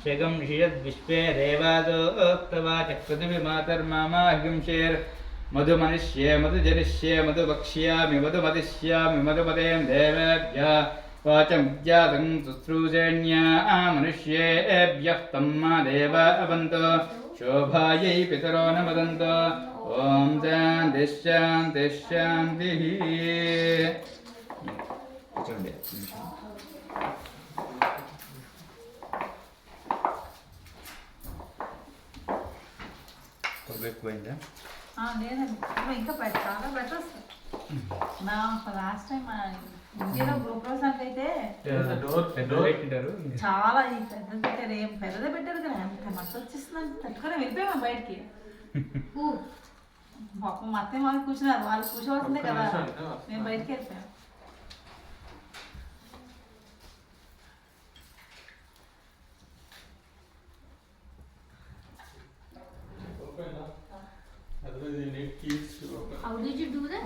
शगं षियद्विश्वे देवादोक्तवाच पृथिवीमातर्मामाहिंशेर् मधुमनिष्ये मधुजनिष्ये मधुवक्ष्यामि मधुमदिष्यामि मधुमदें देवेभ्यः वाचं विद्यातं शुश्रूषेण्या मनुष्येभ्यः तम्मा देवा अवन्तो शोभायै पितरो न वदन्तो ॐ शान्तिः शान्तिः शान्तिः ఎక్కువైందా లేదండి ఇంకా చాలా బెటర్ వస్తుంది నా లాస్ట్ టైం ఇండియాలో గృహప్రవేశానికి అయితే చాలా ఈ పెద్దది పెట్టారు ఏం పెద్దదే పెట్టారు కదా అంత మస్తు వచ్చేస్తుందంటే తట్టుకొని వెళ్ళిపోయాము బయటికి పాపం మా అత్తయ్య వాళ్ళు కూర్చున్నారు వాళ్ళు కూర్చోవాల్సిందే కదా మేము బయటికి వెళ్ళిపోయాం How did you do that?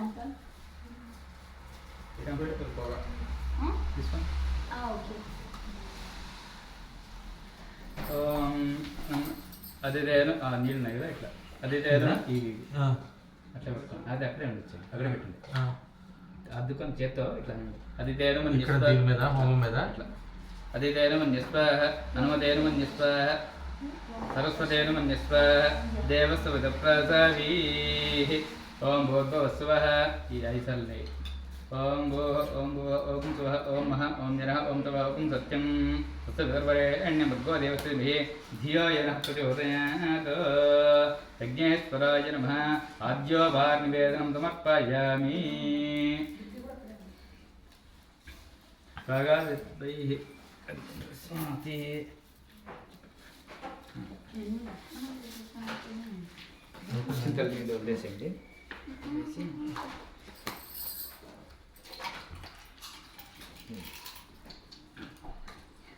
This one? Okay. అదే నీళ్ళు ఉన్నాయి కదా ఇట్లా అదే ఈ అట్లా పెట్టుకోండి అది అక్కడే ఉండొచ్చు అక్కడే పెట్టండి అద్దుకొని చేత్తో ఇట్లా అది తేను మన మీద హోమం మీద ఇట్లా అది తేను మన స్వాహ హనుమతేను మన స్వాహ सरस्वतेन मन्यस्व देवस्य विदप्रसावी ओम भूर्भुवस्सुवः ఈ ఐసల్ని ఓం భూః ఓం భువః ఓం స్వః ఓం మహః ఓం జనః ఓం తవ ఓం సత్యం సత్యవిర్వరేణ్యం భర్గో దేవస్యభిः ధియో యనః ప్రచోదయాత్ యజ్ఞేశ్వరాయ నమః ఆద్యో భార్నివేదనం సమర్పయామి భగవద్భైః స్వాతి చింతలు మీద వదిలేసేయండి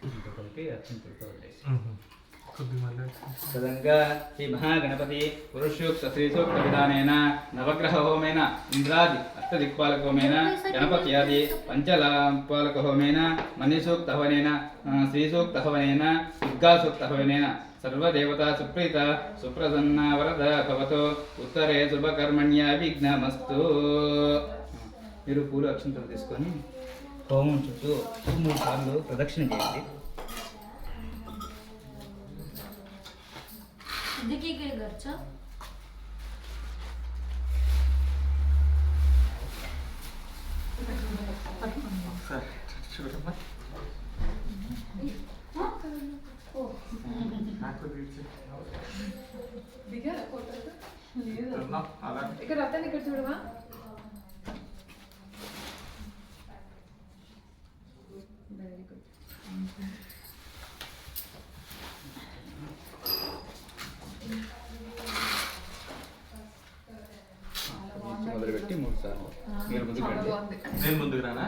ఇంకొకరికి అత్యంతలతో వదిలేసి తదంగా శ్రీ మహాగణపతి పురుషోక్త శ్రీసూక్త విధానేన నవగ్రహ హోమేన ఇంద్రాది అష్టదిక్పాలక హోమేన గణపత్యాది పంచపాలక హోమేన మణిసూక్త హవనేన శ్రీసూక్త హవనేన దుర్గాసూక్త హవనేన सर्वदेवता सुप्रीता सुप्रसन्ना वरदा भवतु उत्तरे शुभकर्मण्या विघ्नमस्तु మీరు పూలు అక్షంతలు తీసుకొని హోమం చుట్టూ 3 సార్లు ప్రదక్షిణ చేయండి देखिए के घरचा చూడమ్మా దిగారా ఫోటోలు లేదు అలా ఇక్కడ అతన్ని ఇక్కడ చూడవా వెరీ గుడ్ మొదలుపెట్టి 3 సార్లు మీరు ముందుకు చాలా రండి బాగుంది నేను ముందుకు రానా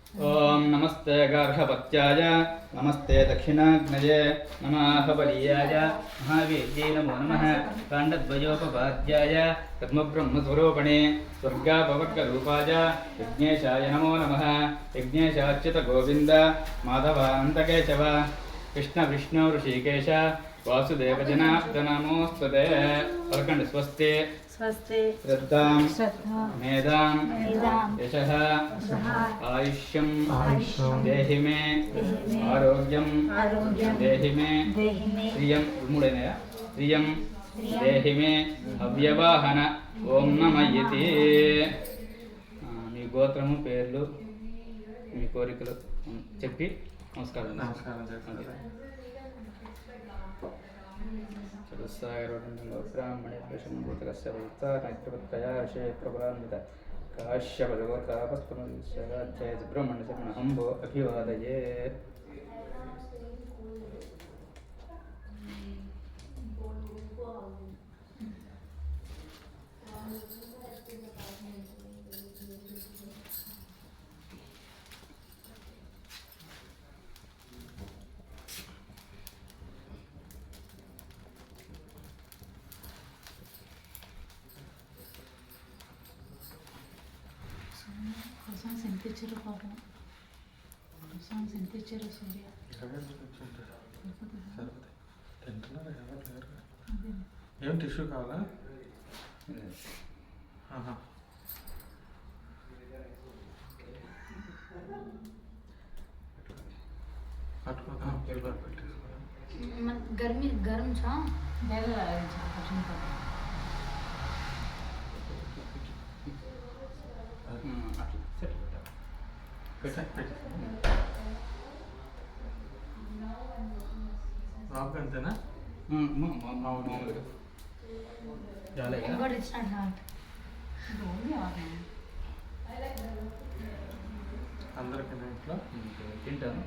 ఓం నమస్తే గార్హపత్యాయ నమస్తే దక్షిణాగ్నయే నమః బలీయాయ మహావీర్యే నమో నమః కాండద్వయోపపాద్యాయ బ్రహ్మస్వరూపిణే స్వర్గాపవర్గరూపాయ యజ్ఞేశాయ నమో నమః యజ్ఞేశాచ్యుత గోవింద మాధవానంతకేశవ కృష్ణ విష్ణు ఋషికేశ వాసుదేవ జనార్దనమోస్తుతే పలకండి స్వస్తి స్వస్తి శ్రద్ధాం శ్రద్ధా మేధాం మేధాం యశః ఆయుష్యం ఆయుష్యం దేహి మే దేహి మే ఆరోగ్యం ఆరోగ్యం దేహి మే దేహి మే శ్రియం మూడైనయా శ్రియం దేహి మే అవ్యవాహన ఓం నమయ్యతి మీ గోత్రము పేర్లు మీ కోరికలు చెప్పి నమస్కారం నమస్కారం చేస్తాను. బ్రాహ్మణే ప్రశ్నభూతకస్య భూతానైత్యవత్తయా ఋషేత్రపురాన్విత కాశ్యపదగోత్రాపస్పమధ్యాయ సుబ్రహ్మణ్య హంభో అభివాదయే. క్రోసాన్స్ ఎంత ఇచ్చారు పాపం, క్రోసాన్స్ ఎంత ఇచ్చారు సూర్య. తింటున్నారా? ఎవరు లేరు. ఏం టిష్యూ కావాలా? ఆహా. गर्मी गर्म छ బాబు అంతేనా? మామూలుగా జాలేగా but it's not hard. అందరికి ఇంట్లో తింటాను.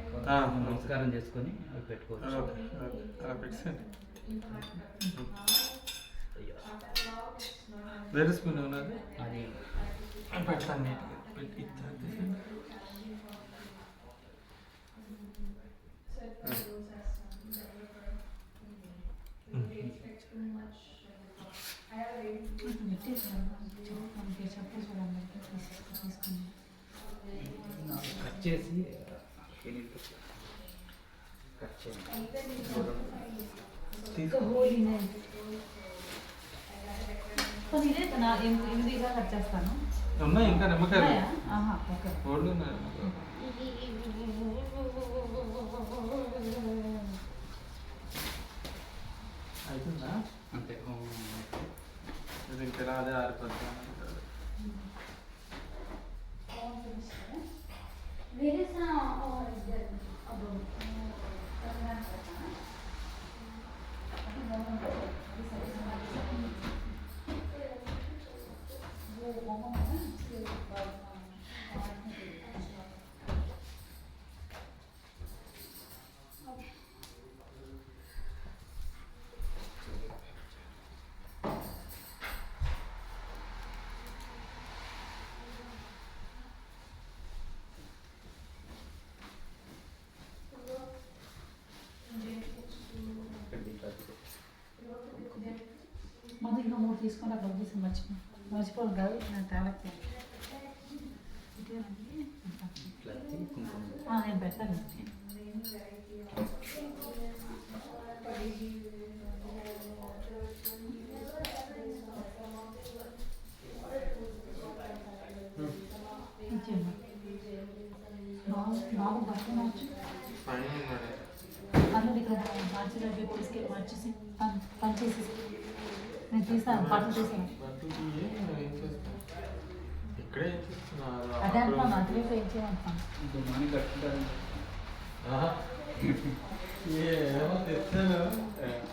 నమస్కారం చేసుకొని అవి పెట్టుకోవచ్చు. అలా పెట్టండి. వేరే స్పూన్ ఉన్నది అది పెడతాను నీట్గా పెట్టి కట్ చేసి కట్ చేయండి. ఇదిగా కట్ చేస్తాను. ఉన్నాయి ఇంకా నిమ్మకాయలు ఉన్నాయా? ఆహా, ఓకే. కోళ్ళు ఉన్నాయి. అయిపోయిందా? అంతే. ఇది ఇంకా అదే ఆరిపోతుంది. Where is there above? మళ్ళీ ఇంకా 3 తీసుకొని అక్కడ తీసి మర్చిపోను కాదు నా తాలకి నేను పెడతాను. బాబు బట్టలు మార్చు అన్నది ఇక్కడ మార్చి తీసుకెళ్ళి మార్చేసి పని చేసేసి నేను తీస్తాను, బట్టలు తీస్తాను. అదే అంటున్నాను, అటువైపు ఏం చేయమంటున్నాను.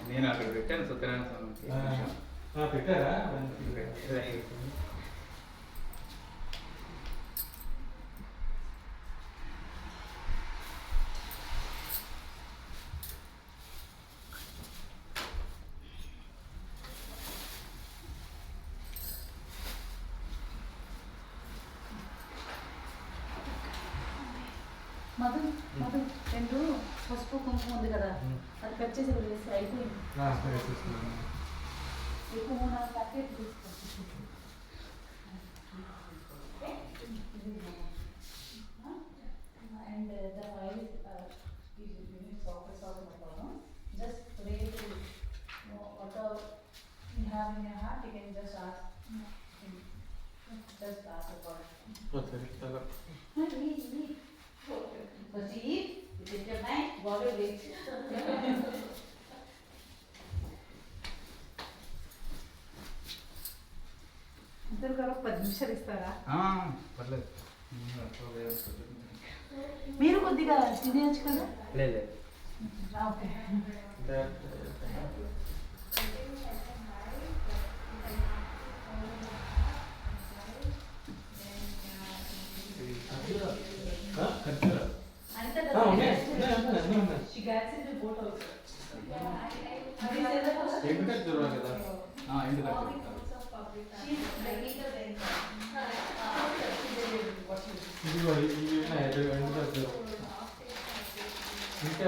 నేను అక్కడ పెట్టాను సత్యనారాయణ స్వామికి. పెట్టారా? మధు మధు రెండు పసుపు కుంకుమ ఉంది కదా అది కట్ చేసి వేసి అయిపోయింది ఎక్కువ 3-4 ప్యాకెట్ తీసుకోండి and the oil just ready to whatever you have in your heart you can just ask about it. But eat, take your time, bottle weight. ఇద్దరు గారు 10 నిమిషాలు ఇస్తారా? పర్లేదు. మీరు కొద్దిగా తినేయచ్చు కదా? లేదు. Okay. She gets into boat also. ఇదిగో ఇది ఎండు ఖర్జూరం ఇంకా